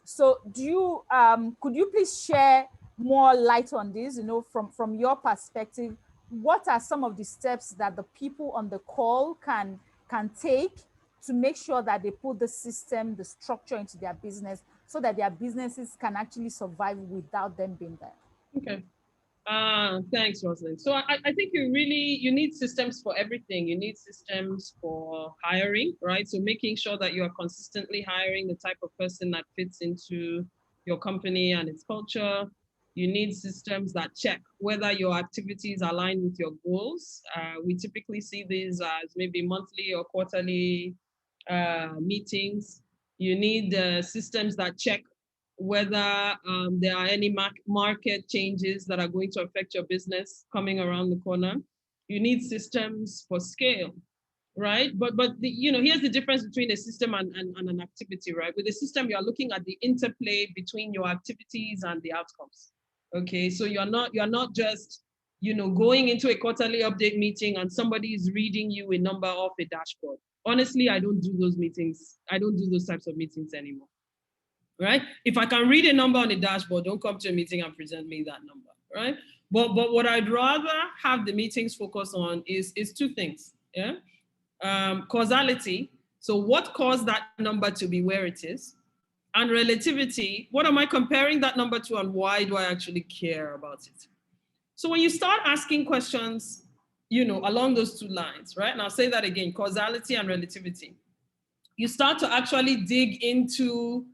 So do you, could you please share more light on this, from your perspective? What are some of the steps that the people on the call can take to make sure that they put the system, the structure into their business so that their businesses can actually survive without them being there? Okay. Thanks, Roseline. So I think you need systems for everything. You need systems for hiring, right? So making sure that you are consistently hiring the type of person that fits into your company and its culture. You need systems that check whether your activities align with your goals. We typically see these as maybe monthly or quarterly meetings. You need systems that check whether there are any market changes that are going to affect your business coming around the corner. You need systems for scale, right? But here's the difference between a system and an activity, right? With a system, you're looking at the interplay between your activities and the outcomes. Okay, so you're not just going into a quarterly update meeting and somebody is reading you a number off a dashboard. Honestly, I don't do those meetings. I don't do those types of meetings anymore. Right? If I can read a number on the dashboard, don't come to a meeting and present me that number, right? But what I'd rather have the meetings focus on is two things, yeah? Causality, so what caused that number to be where it is? And relativity, what am I comparing that number to and why do I actually care about it? So when you start asking questions, along those two lines, right? And I'll say that again, causality and relativity, you start to actually dig into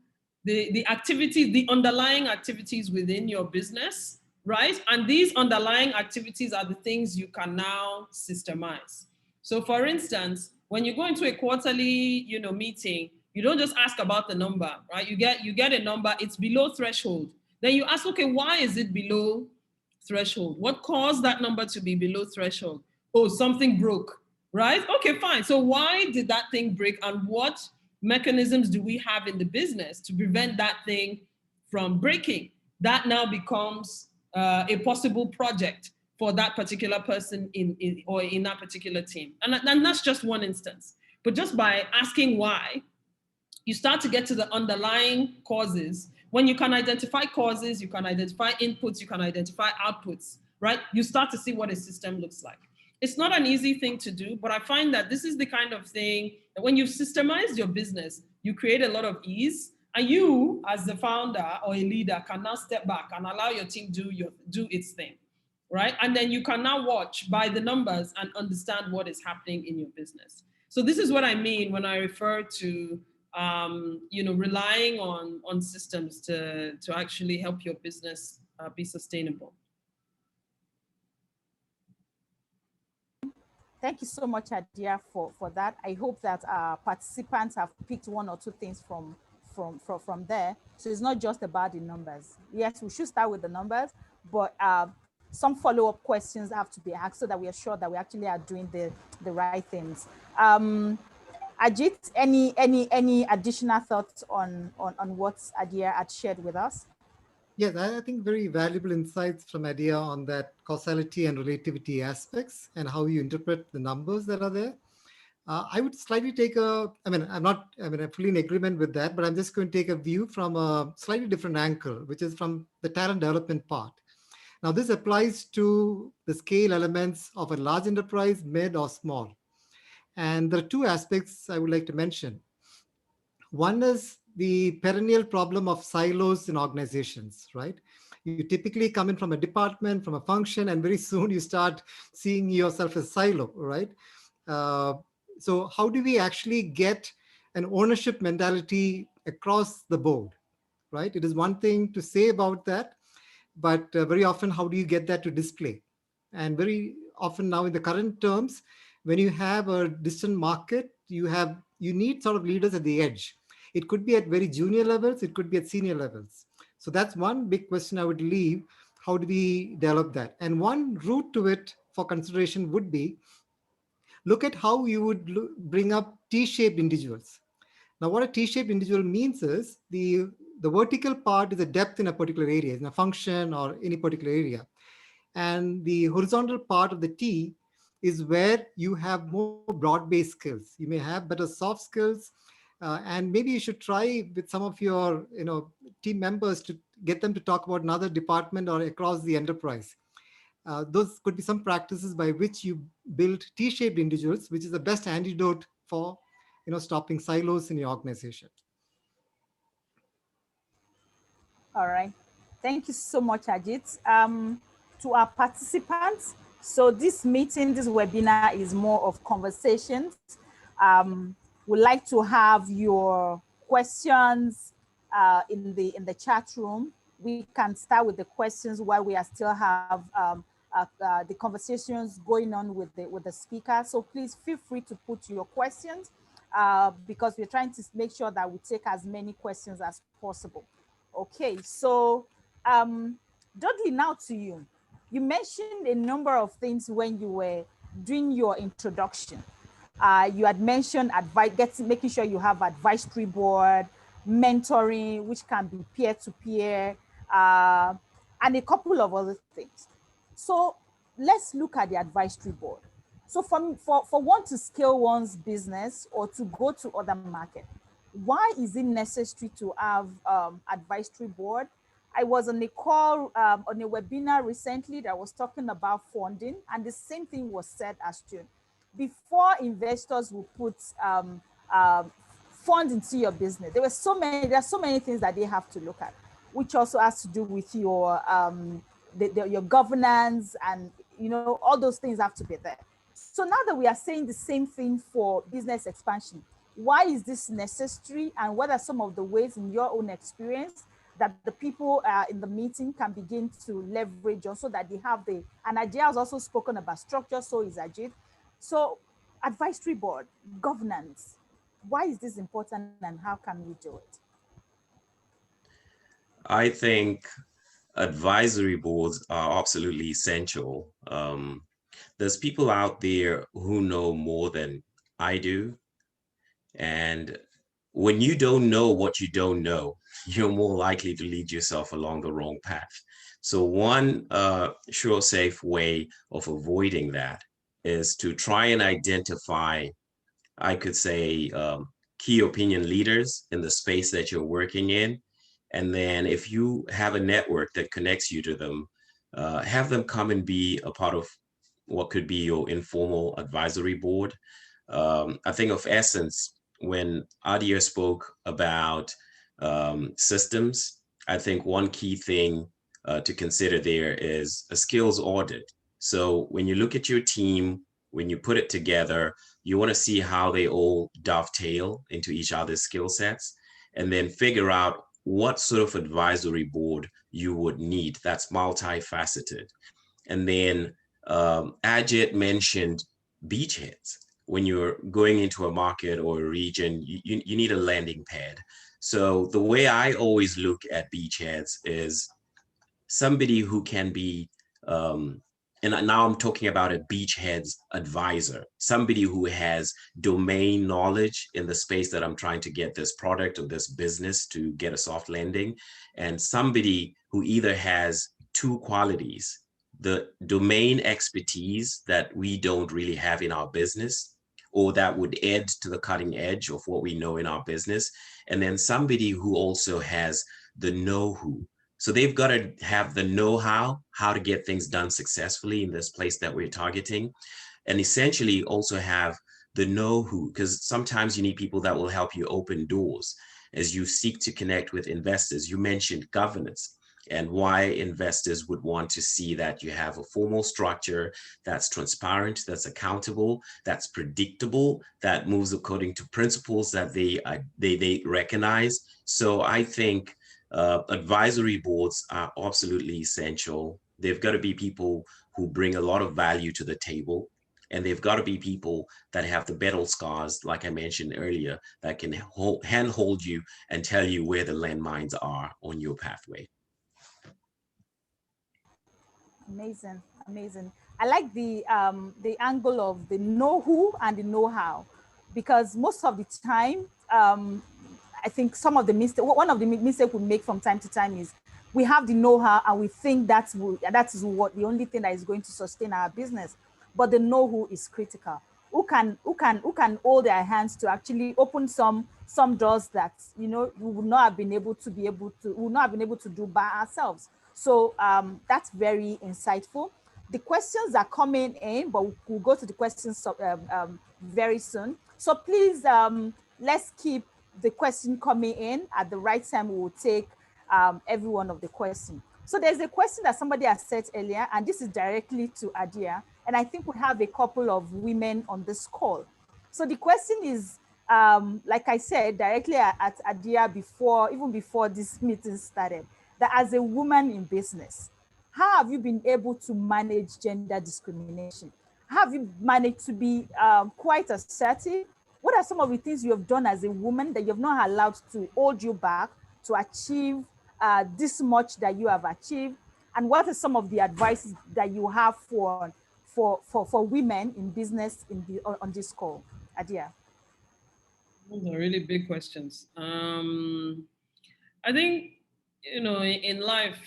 the activities, the underlying activities within your business, right? And these underlying activities are the things you can now systemize. So for instance, when you go into a quarterly, meeting, you don't just ask about the number, right? You get a number, it's below threshold. Then you ask, okay, why is it below threshold? What caused that number to be below threshold? Oh, something broke, right? Okay, fine. So why did that thing break, and what mechanisms do we have in the business to prevent that thing from breaking? That now becomes a possible project for that particular person in that particular team. And that's just one instance. But just by asking why, you start to get to the underlying causes. When you can identify causes, you can identify inputs, you can identify outputs, right? You start to see what a system looks like. It's not an easy thing to do, but I find that this is the kind of thing that when you've systemized your business, you create a lot of ease, and you, as the founder or a leader, can now step back and allow your team do its thing. right? And then you can now watch by the numbers and understand what is happening in your business. So this is what I mean when I refer to relying on systems to actually help your business be sustainable. Thank you so much, Adia, for that. I hope that our participants have picked one or two things from there. So it's not just about the numbers. Yes, we should start with the numbers, but some follow-up questions have to be asked so that we are sure that we actually are doing the right things. Ajit, any additional thoughts on what Adia had shared with us? Yes, I think very valuable insights from Adia on that causality and relativity aspects and how you interpret the numbers that are there. I would slightly take I'm fully in agreement with that, but I'm just going to take a view from a slightly different angle, which is from the talent development part. Now, this applies to the scale elements of a large enterprise, mid or small. And there are two aspects I would like to mention. One is the perennial problem of silos in organizations, right? You typically come in from a department, from a function, and very soon you start seeing yourself as silo, right? Uh, so how do we actually get an ownership mentality across the board, right? It is one thing to say about that, but very often, how do you get that to display? And very often now in the current terms, when you have a distant market, you need sort of leaders at the edge. It could be at very junior levels, it could be at senior levels. So that's one big question I would leave. How do we develop that? And one route to it for consideration would be, look at how you would bring up T-shaped individuals. Now, what a T-shaped individual means is the vertical part is a depth in a particular area, in a function or any particular area. And the horizontal part of the T is where you have more broad-based skills. You may have better soft skills, and maybe you should try with some of your team members to get them to talk about another department or across the enterprise. Those could be some practices by which you build T-shaped individuals, which is the best antidote for stopping silos in your organization. All right. Thank you so much, Ajit. To our participants, so this meeting, this webinar is more of conversations. We'd like to have your questions in the chat room. We can start with the questions while we are still have the conversations going on with the speaker. So please feel free to put your questions because we're trying to make sure that we take as many questions as possible. Okay, so Dudley, now to you. You mentioned a number of things when you were doing your introduction. You had mentioned making sure you have advisory board, mentoring, which can be peer-to-peer, and a couple of other things. So let's look at the advisory board. So for one to scale one's business or to go to other markets, why is it necessary to have advisory board? I was on a call on a webinar recently that was talking about funding, and the same thing was said as to before investors will put funds into your business. There are so many things that they have to look at, which also has to do with your your governance, and all those things have to be there. So now that we are saying the same thing for business expansion, why is this necessary, and what are some of the ways in your own experience that the people in the meeting can begin to leverage on so that they have and Ajay has also spoken about structure, so is Ajit. So advisory board, governance, why is this important and how can we do it? I think advisory boards are absolutely essential. There's people out there who know more than I do. And when you don't know what you don't know, you're more likely to lead yourself along the wrong path. So one sure, safe way of avoiding that is to try and identify, I could say, key opinion leaders in the space that you're working in. And then if you have a network that connects you to them, have them come and be a part of what could be your informal advisory board. I think of essence, when Adia spoke about systems, I think one key thing to consider there is a skills audit. So when you look at your team, when you put it together, you want to see how they all dovetail into each other's skill sets, and then figure out what sort of advisory board you would need that's multifaceted. And then Ajit mentioned beachheads. When you're going into a market or a region, you need a landing pad. So the way I always look at beachheads is somebody who can be, and now I'm talking about a beachhead's advisor, somebody who has domain knowledge in the space that I'm trying to get this product or this business to get a soft landing, and somebody who either has two qualities: the domain expertise that we don't really have in our business, or that would add to the cutting edge of what we know in our business, and then somebody who also has the know-who. So they've got to have the know-how, how to get things done successfully in this place that we're targeting, and essentially also have the know-who, because sometimes you need people that will help you open doors as you seek to connect with investors. You mentioned governance and why investors would want to see that you have a formal structure that's transparent, that's accountable, that's predictable, that moves according to principles that they recognize. So I think advisory boards are absolutely essential. They've got to be people who bring a lot of value to the table, and they've got to be people that have the battle scars, like I mentioned earlier, that can handhold you and tell you where the landmines are on your pathway. Amazing, amazing. I like the angle of the know who and the know how, because most of the time, I think some of the one of the mistakes we make from time to time is we have the know how and we think that is what the only thing that is going to sustain our business, but the know who is critical. Who can hold their hands to actually open some doors that we would not have been able to do by ourselves. So that's very insightful. The questions are coming in, but we'll go to the questions very soon. So please, let's keep the question coming in. At the right time, we will take every one of the questions. So there's a question that somebody has said earlier, and this is directly to Adia. And I think we have a couple of women on this call. So the question is, like I said, directly at Adia even before this meeting started, that as a woman in business, how have you been able to manage gender discrimination? How have you managed to be quite assertive? What are some of the things you have done as a woman that you have not allowed to hold you back to achieve this much that you have achieved? And what are some of the advices that you have for women in business on this call? Adia. Those are really big questions. I think, in life,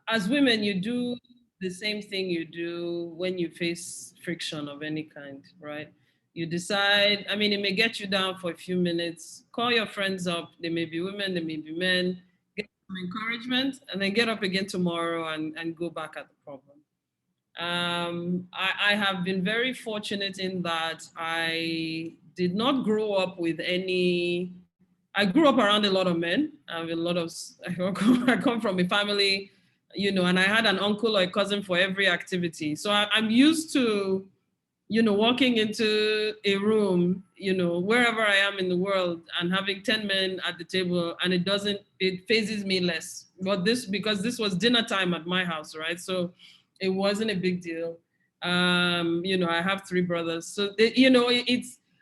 as women, you do the same thing you do when you face friction of any kind, right? You decide, it may get you down for a few minutes, call your friends up, they may be women, they may be men, get some encouragement, and then get up again tomorrow and go back at the problem. I have been very fortunate in that I did not grow up with I grew up around a lot of men. I come from a family, and I had an uncle or a cousin for every activity. So I'm used to, walking into a room, wherever I am in the world and having 10 men at the table, and it phases me less. But because this was dinner time at my house, right? So it wasn't a big deal. I have 3 brothers. So,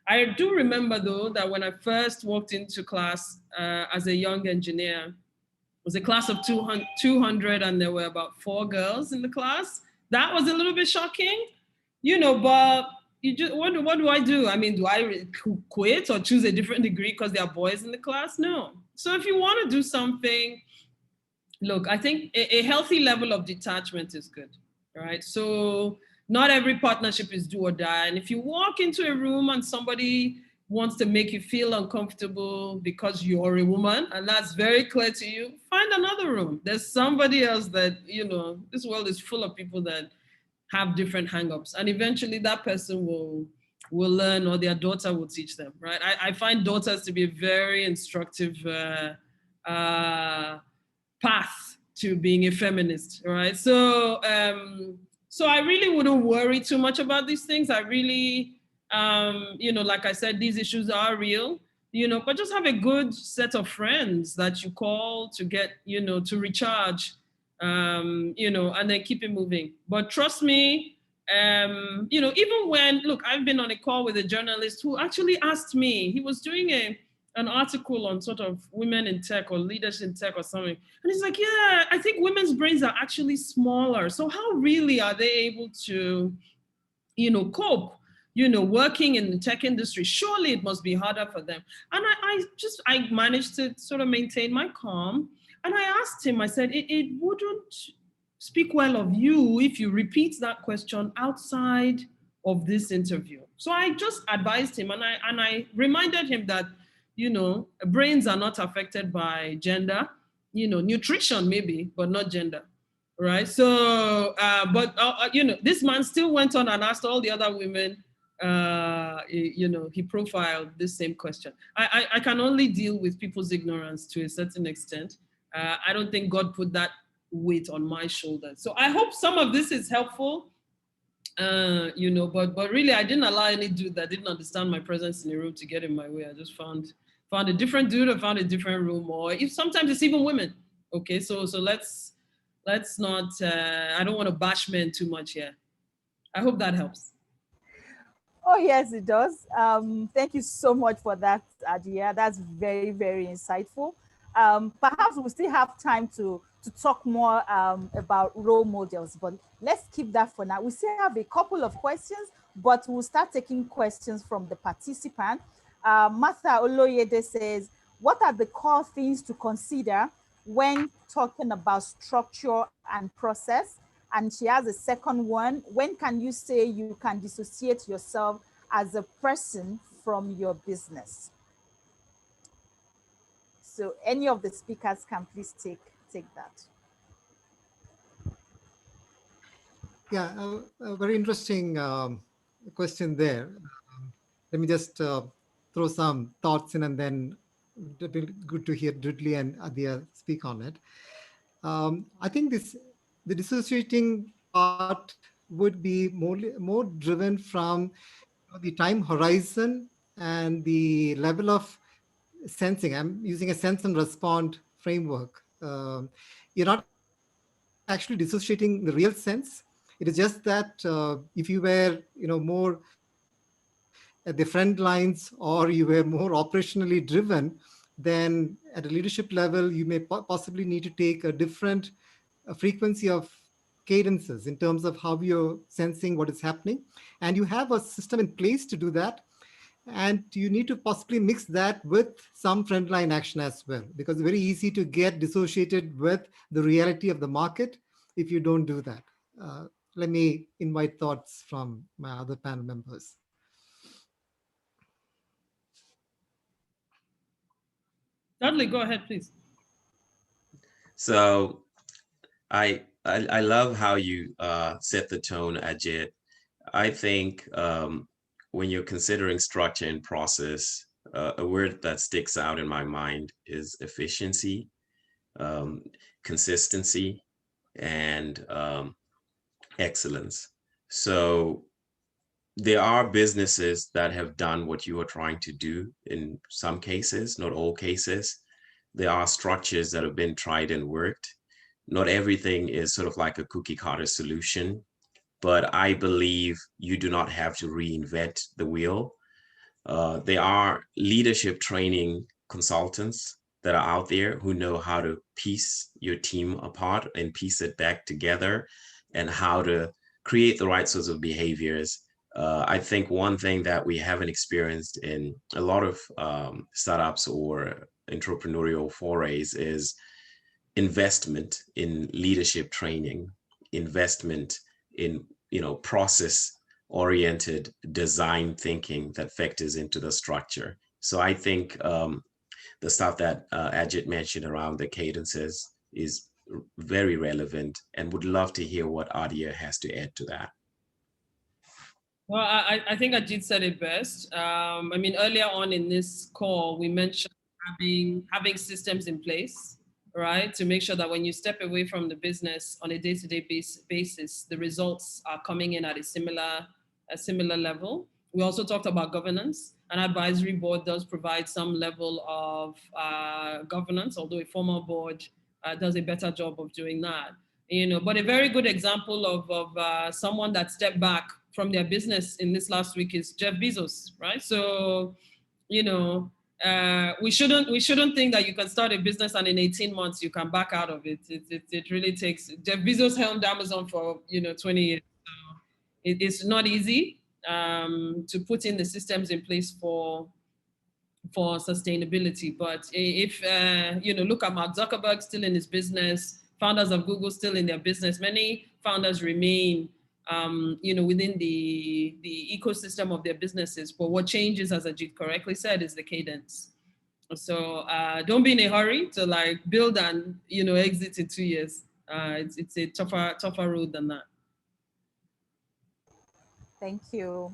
I do remember though, that when I first walked into class as a young engineer, it was a class of 200 and there were about 4 girls in the class. That was a little bit shocking, but what do I do? Do I quit or choose a different degree because there are boys in the class? No. So if you want to do something, look, I think a healthy level of detachment is good, right? So not every partnership is do or die. And if you walk into a room and somebody wants to make you feel uncomfortable because you're a woman, and that's very clear to you, find another room. There's somebody else that, this world is full of people that have different hangups. And eventually that person will learn, or their daughter will teach them, right? I find daughters to be a very instructive path to being a feminist, right? So, so I really wouldn't worry too much about these things. I really, you know, like I said, these issues are real, you know, but just have a good set of friends that you call to get, you know, to recharge, you know, and then keep it moving. But trust me, you know, even when, look, I've been on a call with a journalist who actually asked me, he was doing an article on sort of women in tech or leaders in tech or something. And he's like, yeah, I think women's brains are actually smaller. So how really are they able to, you know, cope, you know, working in the tech industry? Surely it must be harder for them. And I managed to sort of maintain my calm. And I asked him, I said, it wouldn't speak well of you if you repeat that question outside of this interview. So I just advised him, and I reminded him that, you know, brains are not affected by gender, you know, nutrition maybe, but not gender, right? So, you know, this man still went on and asked all the other women, you know, he profiled this same question. I can only deal with people's ignorance to a certain extent. I don't think God put that weight on my shoulders. So I hope some of this is helpful. You know, but really, I didn't allow any dude that didn't understand my presence in the room to get in my way. I just found a different dude, or found a different room, or if sometimes it's even women. Okay, so let's not. I don't want to bash men too much here. I hope that helps. Oh, yes, it does. Thank you so much for that, Adia. That's very, very insightful. Perhaps we'll still have time to talk more about role models, but let's keep that for now. We still have a couple of questions, but we'll start taking questions from the participant. Martha Oloyede says, what are the core things to consider when talking about structure and process? And she has a second one. When can you say you can dissociate yourself as a person from your business? So any of the speakers can please take that. Yeah, a very interesting question there. Let me just throw some thoughts in, and then it'll be good to hear Dudley and Adia speak on it. I think the dissociating part would be more driven from the time horizon and the level of sensing. I'm using a sense and respond framework. You're not actually dissociating the real sense. It is just that if you were, more at the front lines, or you were more operationally driven, then at a leadership level, you may possibly need to take a different frequency of cadences in terms of how you're sensing what is happening. And you have a system in place to do that. And you need to possibly mix that with some frontline action as well, because it's very easy to get dissociated with the reality of the market if you don't do that. Let me invite thoughts from my other panel members. Dudley, go ahead, please. So I love how you set the tone, Ajit. I think when you're considering structure and process, a word that sticks out in my mind is efficiency, consistency, and excellence. So there are businesses that have done what you are trying to do in some cases, not all cases. There are structures that have been tried and worked. Not everything is sort of like a cookie cutter solution, but I believe you do not have to reinvent the wheel. There are leadership training consultants that are out there who know how to piece your team apart and piece it back together, and how to create the right sorts of behaviors. I think one thing that we haven't experienced in a lot of startups or entrepreneurial forays is investment in leadership training, investment in process oriented design thinking that factors into the structure. So I think the stuff that Ajit mentioned around the cadences is very relevant, and would love to hear what Adia has to add to that. Well, I think Ajit said it best. I mean, earlier on in this call, we mentioned having systems in place, right? To make sure that when you step away from the business on a day-to-day basis, the results are coming in at a similar level. We also talked about governance. An advisory board does provide some level of governance, although a formal board does a better job of doing that. But a very good example of someone that stepped back from their business in this last week is Jeff Bezos, right? So, we shouldn't think that you can start a business and in 18 months you can back out of it. It really takes. Jeff Bezos helmed Amazon for 20 years. So it's not easy to put in the systems in place for sustainability. But if look at Mark Zuckerberg still in his business, founders of Google still in their business. Many founders remain within the ecosystem of their businesses. But what changes, as Ajit correctly said, is the cadence. So don't be in a hurry to build and exit in 2 years. It's a tougher road than that. Thank you,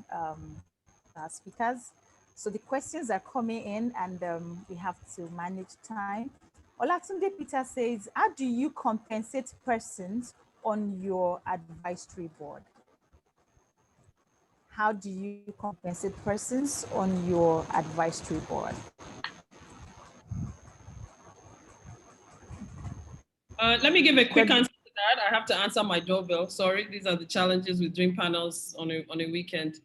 speakers. So the questions are coming in, and we have to manage time. Olatunde Peter says, how do you compensate persons on your advisory board? How do you compensate persons on your advisory board? Let me give a quick answer to that. I have to answer my doorbell. Sorry, these are the challenges with doing panels on a weekend.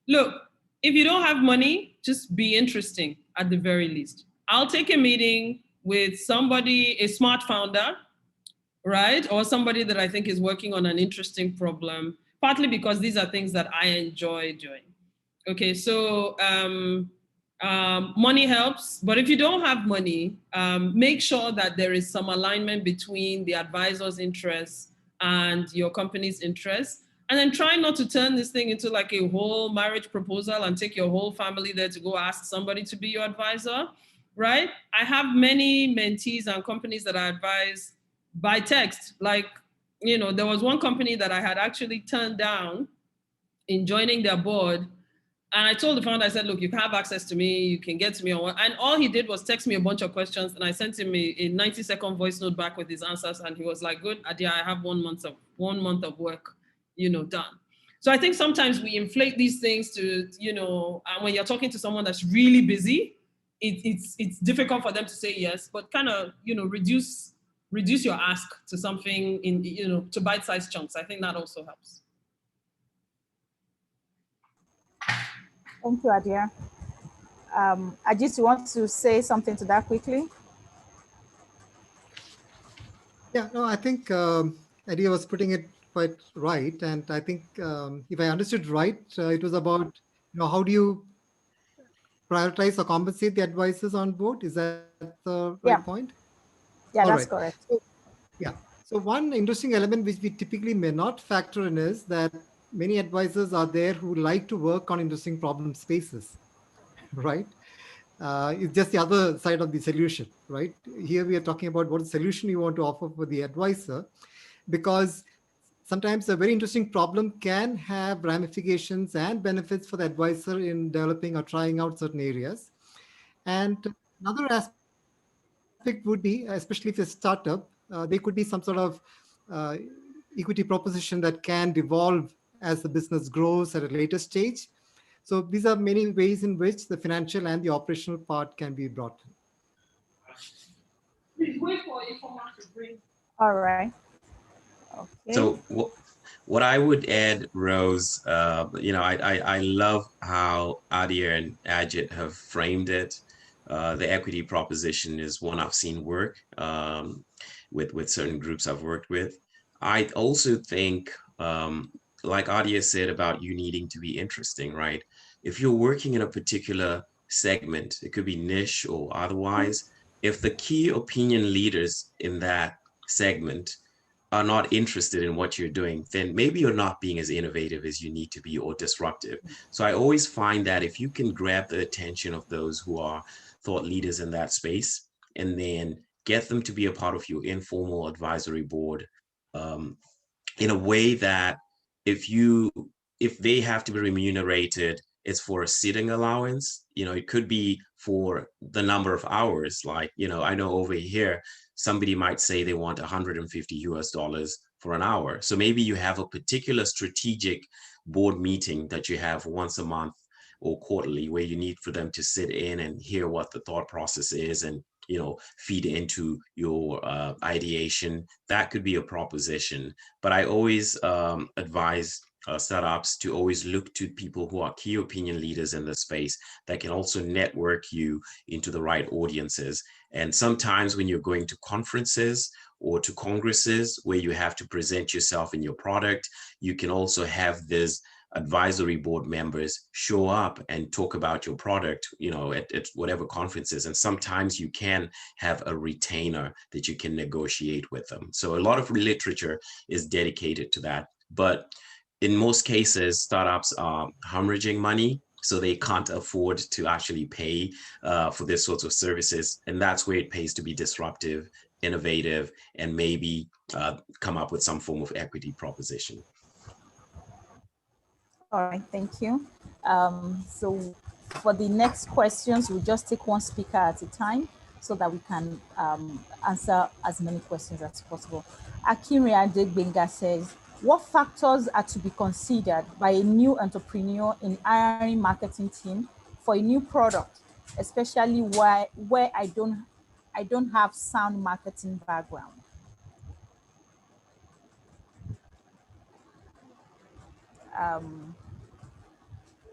Look, if you don't have money, just be interesting at the very least. I'll take a meeting with somebody, a smart founder, right? Or somebody that I think is working on an interesting problem, partly because these are things that I enjoy doing. Okay, so money helps, but if you don't have money, make sure that there is some alignment between the advisor's interests and your company's interests. And then try not to turn this thing into like a whole marriage proposal and take your whole family there to go ask somebody to be your advisor, right? I have many mentees and companies that I advise by text. Like, there was one company that I had actually turned down in joining their board. And I told the founder, I said, look, you can have access to me, you can get to me on one. And all he did was text me a bunch of questions, and I sent him a 90-second voice note back with his answers. And he was like, good, Adia, I have 1 month of work, done. So I think sometimes we inflate these things to, and when you're talking to someone that's really busy, it's difficult for them to say yes, but kind of, reduce your ask to something to bite-sized chunks. I think that also helps. Thank you, Adia. Ajit, you want to say something to that quickly? Yeah, no, I think Adia was putting it quite right. And I think if I understood right, it was about, how do you prioritize or compensate the advisors on board? Is that the right point? Yeah, all that's right. correct. So one interesting element which we typically may not factor in is that many advisors are there who like to work on interesting problem spaces, right? It's just the other side of the solution, right? Here we are talking about what solution you want to offer for the advisor, because sometimes a very interesting problem can have ramifications and benefits for the advisor in developing or trying out certain areas. And another aspect would be, especially if it's a startup, there could be some sort of equity proposition that can devolve as the business grows at a later stage. So these are many ways in which the financial and the operational part can be brought in. All right. Okay. So what I would add, Rose, I love how Adia and Ajit have framed it. The equity proposition is one I've seen work with certain groups I've worked with. I also think, like Adia said about you needing to be interesting, right? If you're working in a particular segment, it could be niche or otherwise, if the key opinion leaders in that segment are not interested in what you're doing, then maybe you're not being as innovative as you need to be or disruptive. So I always find that if you can grab the attention of those who are thought leaders in that space and then get them to be a part of your informal advisory board in a way that if they have to be remunerated it's for a sitting allowance. It could be for the number of hours. Like, I know over here, somebody might say they want 150 US dollars for an hour. So maybe you have a particular strategic board meeting that you have once a month or quarterly, where you need for them to sit in and hear what the thought process is and feed into your ideation. That could be a proposition. But I always advise startups to always look to people who are key opinion leaders in the space that can also network you into the right audiences. And sometimes when you're going to conferences or to congresses where you have to present yourself and your product, you can also have this advisory board members show up and talk about your product, at whatever conferences. And sometimes you can have a retainer that you can negotiate with them. So a lot of literature is dedicated to that. But in most cases, startups are hemorrhaging money, so they can't afford to actually pay for this sorts of services. And that's where it pays to be disruptive, innovative, and maybe come up with some form of equity proposition. All right, thank you. So for the next questions, we'll just take one speaker at a time so that we can answer as many questions as possible. Akinriade Benga says, what factors are to be considered by a new entrepreneur in hiring marketing team for a new product, especially where I don't have sound marketing background?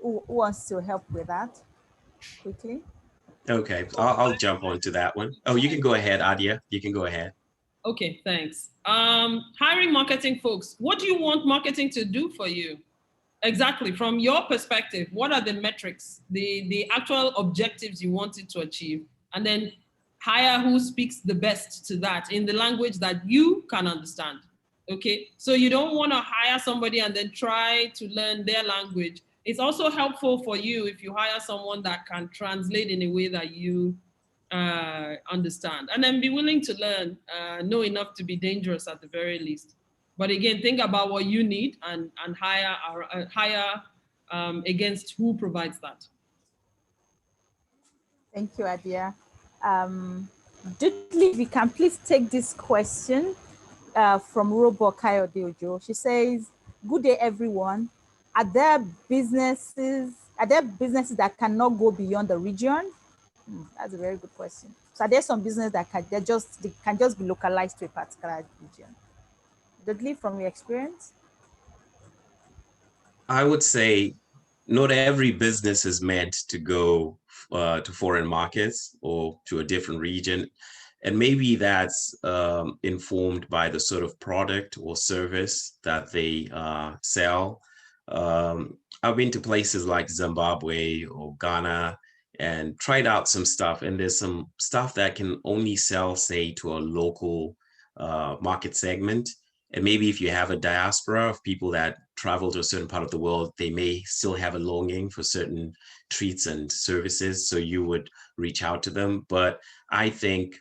Who wants to help with that quickly? Okay, I'll jump onto that one. Oh, you can go ahead, Adia. You can go ahead. Okay, thanks. Hiring marketing folks, what do you want marketing to do for you? Exactly, from your perspective, what are the metrics, the actual objectives you want it to achieve? And then hire who speaks the best to that in the language that you can understand. Okay, so you don't want to hire somebody and then try to learn their language. It's also helpful for you if you hire someone that can translate in a way that you understand, and then be willing to learn, know enough to be dangerous at the very least. But again, think about what you need and hire against who provides that. Thank you, Adia. Dudley, if you can please take this question from Robo Kayode Ojo. She says, good day, everyone. Are there businesses that cannot go beyond the region? That's a very good question. So are there some business that can just be localized to a particular region? Dudley, from your experience? I would say not every business is meant to go to foreign markets or to a different region. And maybe that's informed by the sort of product or service that they sell. I've been to places like Zimbabwe or Ghana and tried out some stuff. And there's some stuff that can only sell, say, to a local market segment. And maybe if you have a diaspora of people that travel to a certain part of the world, they may still have a longing for certain treats and services. So you would reach out to them. But I think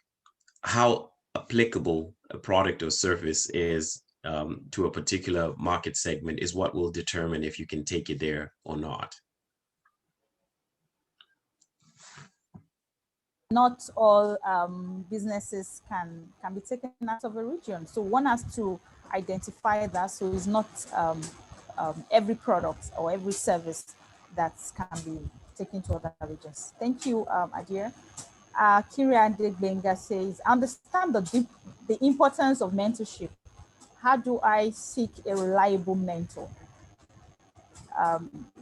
how applicable a product or service is to a particular market segment is what will determine if you can take it there or not. Not all businesses can be taken out of a region. So one has to identify that. So it's not every product or every service that can be taken to other regions. Thank you, Adia. Kiriande Benga says, I understand the importance of mentorship. How do I seek a reliable mentor?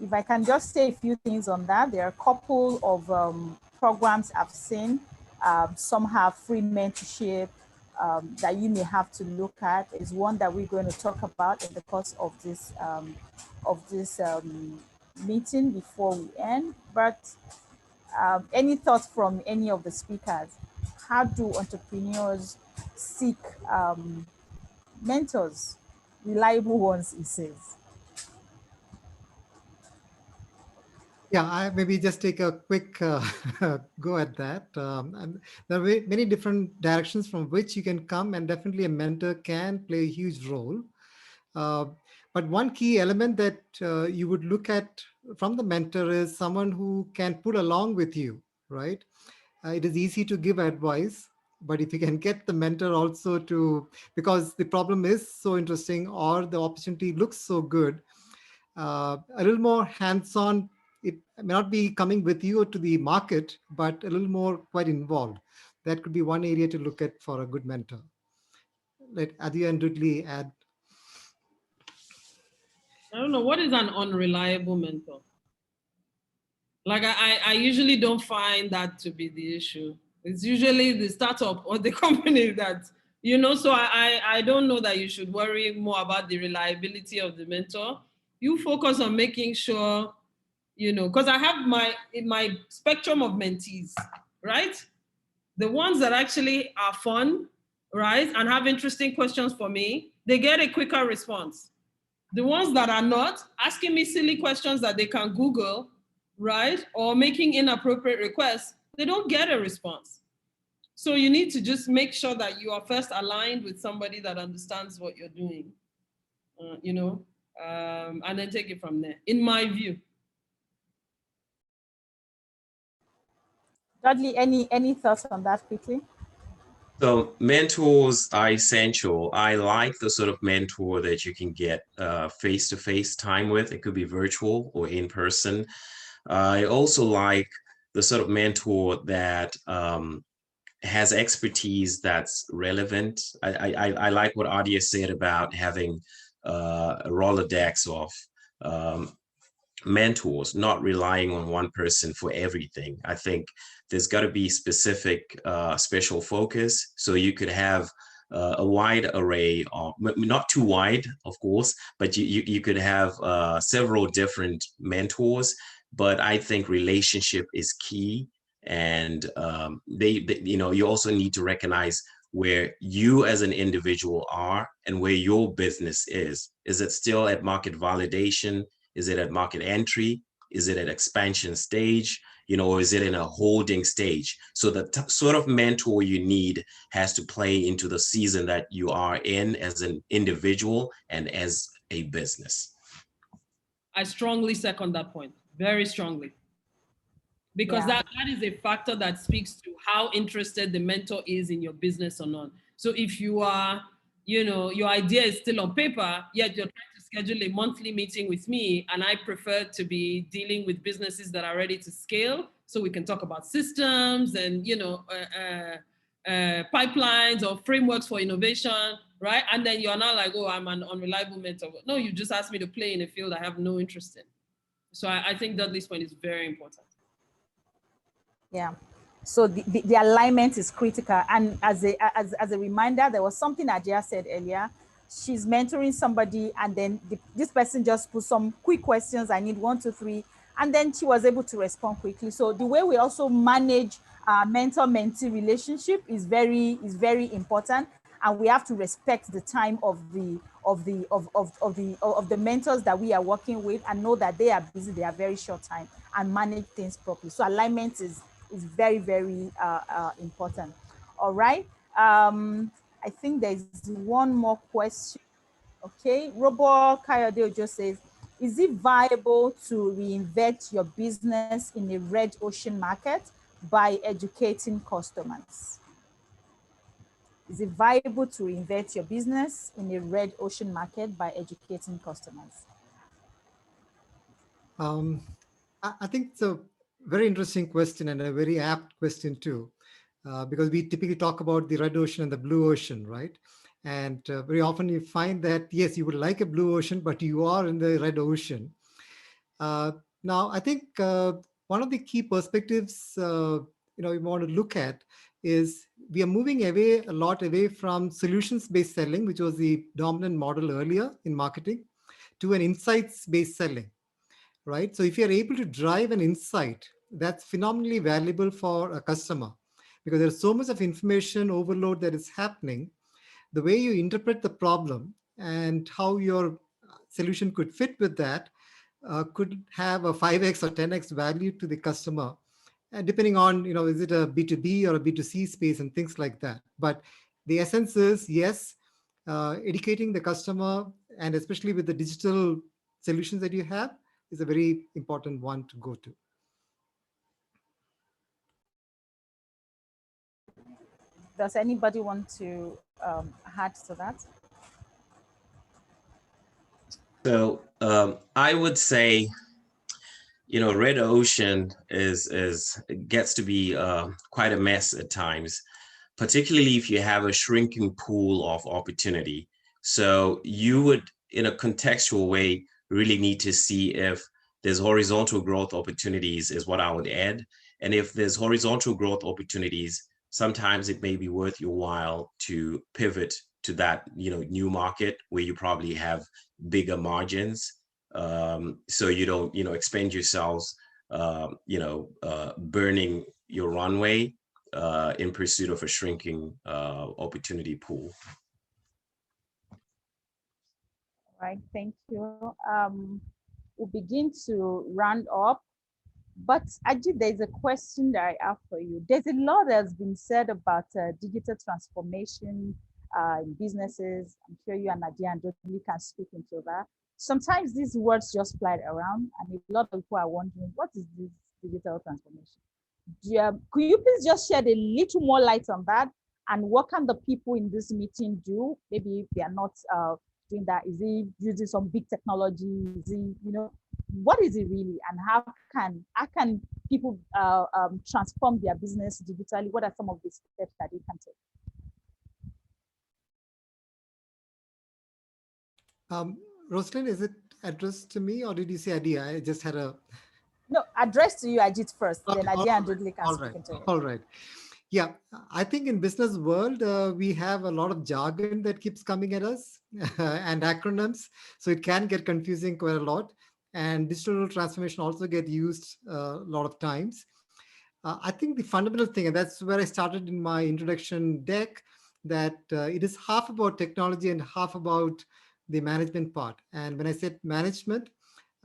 If I can just say a few things on that, there are a couple of programs I've seen. Some have free mentorship that you may have to look at. Is one that we're going to talk about in the course of this meeting before we end. But any thoughts from any of the speakers? How do entrepreneurs seek mentors, reliable ones, he says? Yeah, I maybe just take a quick go at that. And there are many different directions from which you can come, and definitely a mentor can play a huge role. But one key element that you would look at from the mentor is someone who can pull along with you, right? It is easy to give advice, but if you can get the mentor also to, because the problem is so interesting or the opportunity looks so good, a little more hands-on. It may not be coming with you to the market, but a little more quite involved. That could be one area to look at for a good mentor. Let Adia and Dudley add. I don't know, what is an unreliable mentor? Like I usually don't find that to be the issue. It's usually the startup or the company that, so I don't know that you should worry more about the reliability of the mentor. You focus on making sure, because I have my spectrum of mentees, right? The ones that actually are fun, right, and have interesting questions for me, they get a quicker response. The ones that are not, asking me silly questions that they can Google, right, or making inappropriate requests, they don't get a response. So you need to just make sure that you are first aligned with somebody that understands what you're doing, and then take it from there, in my view. Dudley, any thoughts on that quickly? So mentors are essential. I like the sort of mentor that you can get face-to-face time with. It could be virtual or in person. I also like the sort of mentor that has expertise that's relevant. I like what Adia said about having a Rolodex of mentors, not relying on one person for everything. I think there's got to be specific special focus. So you could have a wide array of, not too wide, of course, but you could have several different mentors. But I think relationship is key. And you also need to recognize where you as an individual are and where your business is. Is it still at market validation? Is it at market entry? Is it at expansion stage? Or is it in a holding stage? So the sort of mentor you need has to play into the season that you are in as an individual and as a business. I strongly second that point, very strongly. Because that is a factor that speaks to how interested the mentor is in your business or not. So if you are, your idea is still on paper, yet you're trying to schedule a monthly meeting with me, and I prefer to be dealing with businesses that are ready to scale, so we can talk about systems and, pipelines or frameworks for innovation, right? And then you're not like, oh, I'm an unreliable mentor. No, you just asked me to play in a field I have no interest in. So I think Dudley's point is very important. Yeah. So the alignment is critical. And as a reminder, there was something Adia said earlier. She's mentoring somebody, and then this person just put some quick questions. I need 1, 2, 3. And then she was able to respond quickly. So the way we also manage our mentor-mentee relationship is very important. And we have to respect the time of the mentors that we are working with, and know that they are busy, they are very short time, and manage things properly. So alignment is very important. All right. I think there's one more question. Okay, Robo Kayode just says, is it viable to reinvent your business in a red ocean market by educating customers? Is it viable to reinvent your business in a red ocean market by educating customers? I think it's a very interesting question and a very apt question too, because we typically talk about the red ocean and the blue ocean, right? And very often you find that, yes, you would like a blue ocean, but you are in the red ocean. Now, I think one of the key perspectives we want to look at is we are moving a lot away from solutions-based selling, which was the dominant model earlier in marketing, to an insights-based selling, right? So if you're able to drive an insight, that's phenomenally valuable for a customer, because there's so much of information overload that is happening. The way you interpret the problem and how your solution could fit with that could have a 5x or 10x value to the customer, depending on, is it a B2B or a B2C space and things like that. But the essence is, yes, educating the customer, and especially with the digital solutions that you have, is a very important one to go to. Does anybody want to add to that? So I would say, red ocean gets to be quite a mess at times, particularly if you have a shrinking pool of opportunity. So you would, in a contextual way, really need to see if there's horizontal growth opportunities is what I would add. And if there's horizontal growth opportunities, sometimes it may be worth your while to pivot to that, new market where you probably have bigger margins. So you don't, expend yourselves, burning your runway in pursuit of a shrinking opportunity pool. Right, thank you. We'll begin to round up, but Ajit, there's a question that I have for you. There's a lot that's been said about digital transformation in businesses. I'm sure you and Adia and Dudley can speak into that. Sometimes these words just fly around, and a lot of people are wondering, what is this digital transformation? Could you please just shed a little more light on that? And what can the people in this meeting do? Maybe if they are not doing that, is he using some big technology? Is he, what is it really? And how can people transform their business digitally? What are some of the steps that they can take? Roseline, is it addressed to me, or did you say Adia? I just had a... No, address to you, Ajit, first. Okay, then Adia and Dudley can speak right, into it. all right. Yeah, I think in business world, we have a lot of jargon that keeps coming at us and acronyms. So it can get confusing quite a lot. And digital transformation also get used a lot of times. I think the fundamental thing, and that's where I started in my introduction deck, that it is half about technology and half about the management part. And when I said management,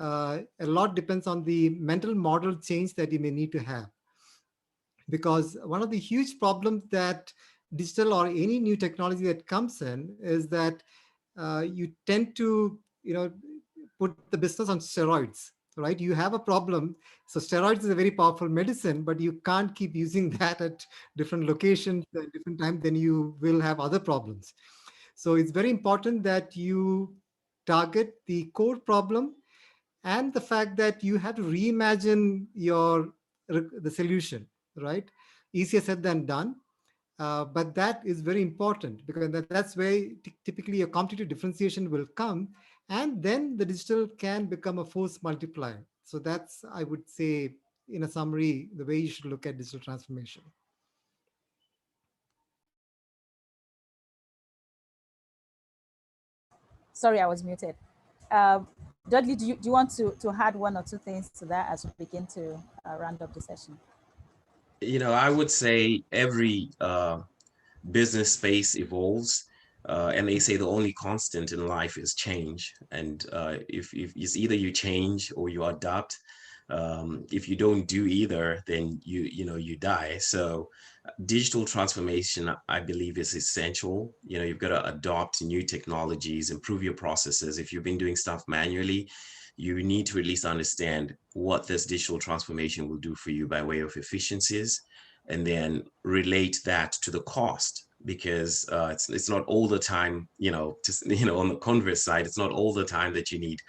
a lot depends on the mental model change that you may need to have. Because one of the huge problems that digital or any new technology that comes in is that you tend to, put the business on steroids, right? You have a problem. So steroids is a very powerful medicine, but you can't keep using that at different locations at different times, then you will have other problems. So it's very important that you target the core problem, and the fact that you have to reimagine the solution, right? Easier said than done, but that is very important, because that's where typically your competitive differentiation will come, and then the digital can become a force multiplier. So that's, I would say, in a summary, the way you should look at digital transformation. Sorry, I was muted. Dudley, do you want to add one or two things to that as we begin to round up the session? I would say every business space evolves, and they say the only constant in life is change. And if it's either you change or you adapt. If you don't do either, then you die. So digital transformation, I believe, is essential. You've got to adopt new technologies, improve your processes. If you've been doing stuff manually, you need to at least understand what this digital transformation will do for you by way of efficiencies, and then relate that to the cost, because it's not all the time, on the converse side, it's not all the time that you need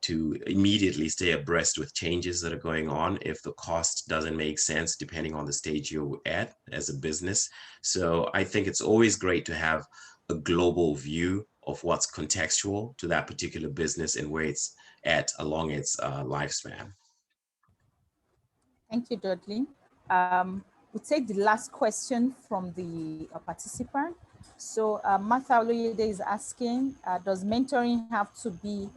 to immediately stay abreast with changes that are going on if the cost doesn't make sense, depending on the stage you're at as a business. So I think it's always great to have a global view of what's contextual to that particular business and where it's at along its lifespan. Thank you, Dudley. We'll take the last question from the participant. So Martha Oloyede is asking, does mentoring have to be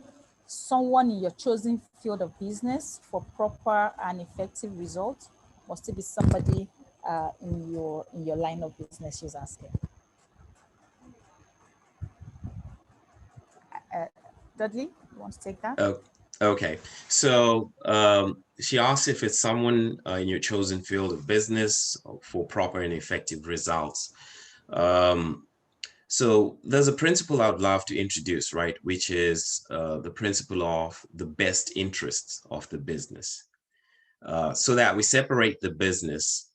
someone in your chosen field of business for proper and effective results? Must it be somebody in your line of business, she's asking? Dudley, you want to take that? Okay, so she asks if it's someone in your chosen field of business for proper and effective results. So there's a principle I'd love to introduce, right, which is the principle of the best interests of the business, so that we separate the business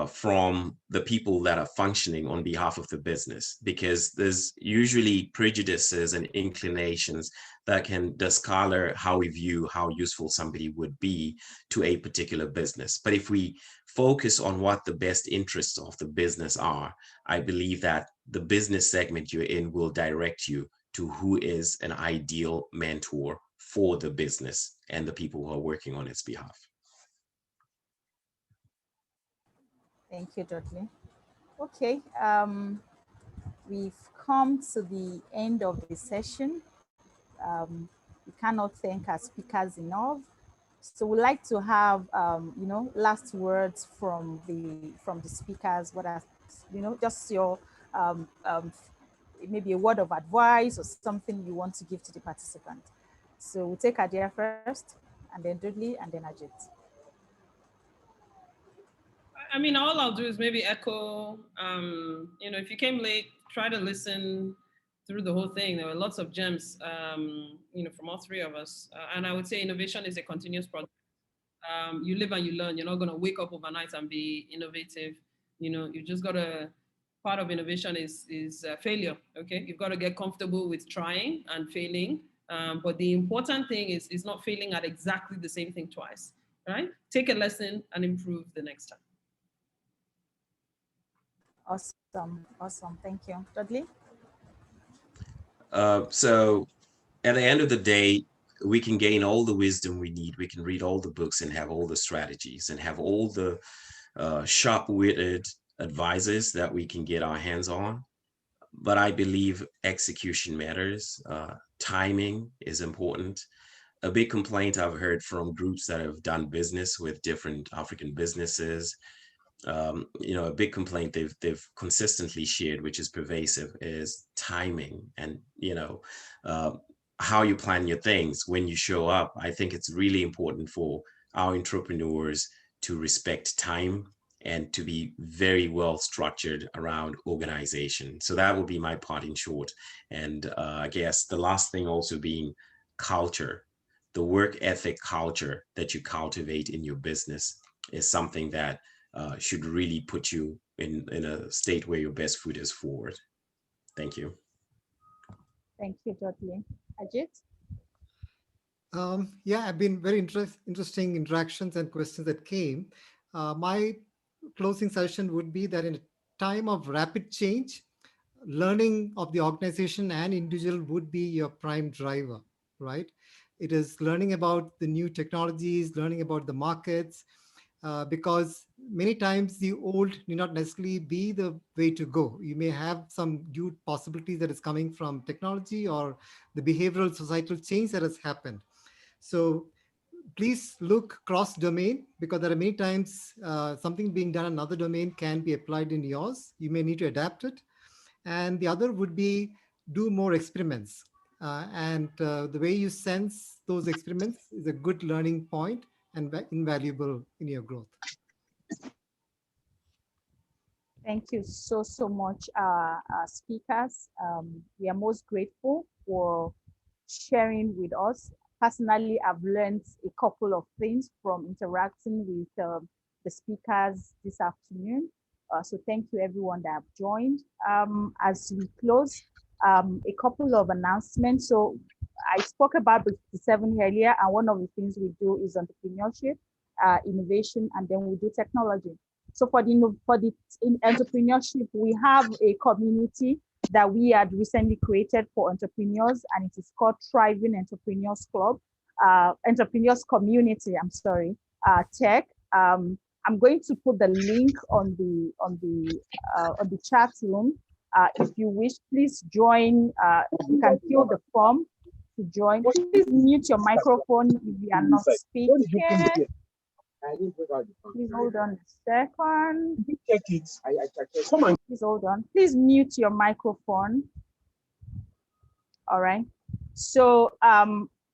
from the people that are functioning on behalf of the business, because there's usually prejudices and inclinations that can discolor how we view how useful somebody would be to a particular business. But if we focus on what the best interests of the business are, I believe that the business segment you're in will direct you to who is an ideal mentor for the business and the people who are working on its behalf. Thank you, Dudley. Okay, we've come to the end of the session. We cannot thank our speakers enough. So we'd like to have, last words from the speakers. What are, just your, maybe a word of advice or something you want to give to the participant. So we'll take Adia first, and then Dudley, and then Ajit. I mean, all I'll do is maybe echo, if you came late, try to listen through the whole thing. There were lots of gems, from all three of us. And I would say innovation is a continuous project. You live and you learn. You're not going to wake up overnight and be innovative. You just got to, part of innovation is failure, okay? You've got to get comfortable with trying and failing. But the important thing is not failing at exactly the same thing twice, right? Take a lesson and improve the next time. Awesome. Thank you. Dudley? So at the end of the day, we can gain all the wisdom we need. We can read all the books and have all the strategies and have all the sharp-witted advisors that we can get our hands on. But I believe execution matters. Timing is important. A big complaint I've heard from groups that have done business with different African businesses, a big complaint they've consistently shared, which is pervasive, is timing and how you plan your things when you show up. I think it's really important for our entrepreneurs to respect time and to be very well structured around organization. So that would be my part in short. And I guess the last thing also being culture. The work ethic culture that you cultivate in your business is something that should really put you in a state where your best foot is forward. Thank you. Thank you, Dudley. Ajit? I've been very interesting interactions and questions that came. My closing session would be that in a time of rapid change, learning of the organization and individual would be your prime driver, right? It is learning about the new technologies, learning about the markets, because many times the old need not necessarily be the way to go. You may have some new possibilities that is coming from technology or the behavioral societal change that has happened. So please look cross-domain, because there are many times something being done in another domain can be applied in yours. You may need to adapt it. And the other would be do more experiments. And the way you sense those experiments is a good learning point and invaluable in your growth. Thank you so much, speakers. We are most grateful for sharing with us. Personally, I've learned a couple of things from interacting with the speakers this afternoon. So thank you everyone that have joined. As we close, a couple of announcements. So I spoke about the 7 earlier, and one of the things we do is entrepreneurship, innovation, and then we do technology. So for the entrepreneurship, we have a community that we had recently created for entrepreneurs, and it is called Thriving Entrepreneurs Club, Entrepreneurs Community. Tech. I'm going to put the link on the chat room. If you wish, please join. You can fill the form to join. Please mute your microphone if you are not speaking. Please hold on a second. Check it. Come on. Please hold on. Please mute your microphone. All right. So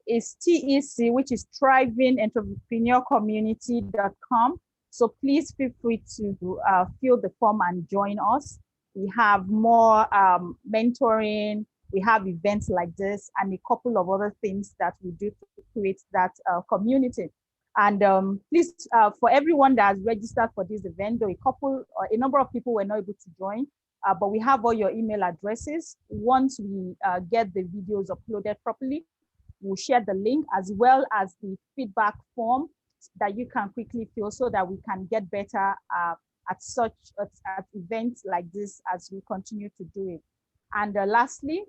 it's TEC, which is thrivingentrepreneur.community.com. So please feel free to fill the form and join us. We have more mentoring. We have events like this and a couple of other things that we do to create that community. And please, for everyone that has registered for this event, though a number of people were not able to join, but we have all your email addresses. Once we get the videos uploaded properly, we'll share the link as well as the feedback form that you can quickly fill so that we can get better at events like this as we continue to do it. And lastly,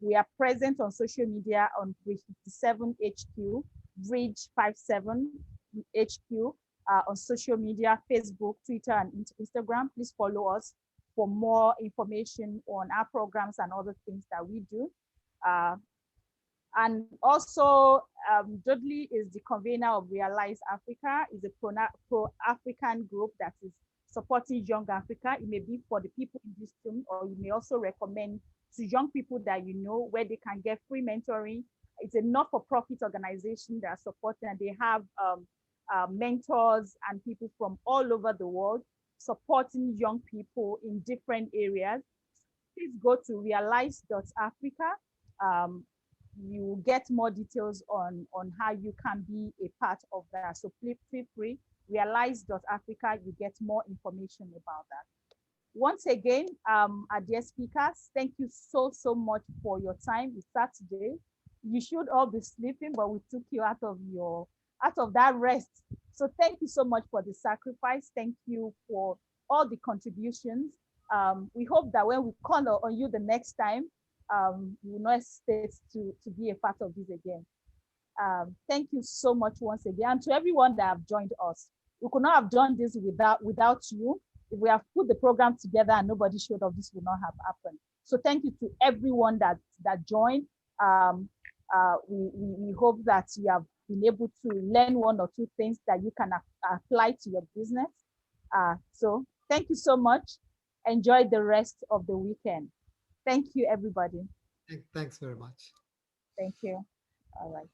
we are present on social media on Bridge 57 HQ, Bridge 57 HQ on social media, Facebook, Twitter, and Instagram. Please follow us for more information on our programs and other things that we do. And also, Dudley is the convener of Realize Africa, is a pro-African group that is supporting Young Africa. It may be for the people in this room, or you may also recommend to young people that you know where they can get free mentoring. It's a not-for-profit organization that are supporting, and they have mentors and people from all over the world supporting young people in different areas. Please go to realize.africa. You will get more details on how you can be a part of that. So feel free, realize.africa, you get more information about that. Once again, our dear speakers, thank you so much for your time. It's Saturday. You should all be sleeping, but we took you out of that rest. So thank you so much for the sacrifice. Thank you for all the contributions. We hope that when we call on you the next time, you will not hesitate to be a part of this again. Thank you so much once again. And to everyone that have joined us. We could not have done this without you. If we have put the program together and nobody showed up, this would not have happened. So thank you to everyone that joined. We hope that you have been able to learn one or two things that you can apply to your business. So thank you so much. Enjoy the rest of the weekend. Thank you, everybody. Thanks very much. Thank you. All right.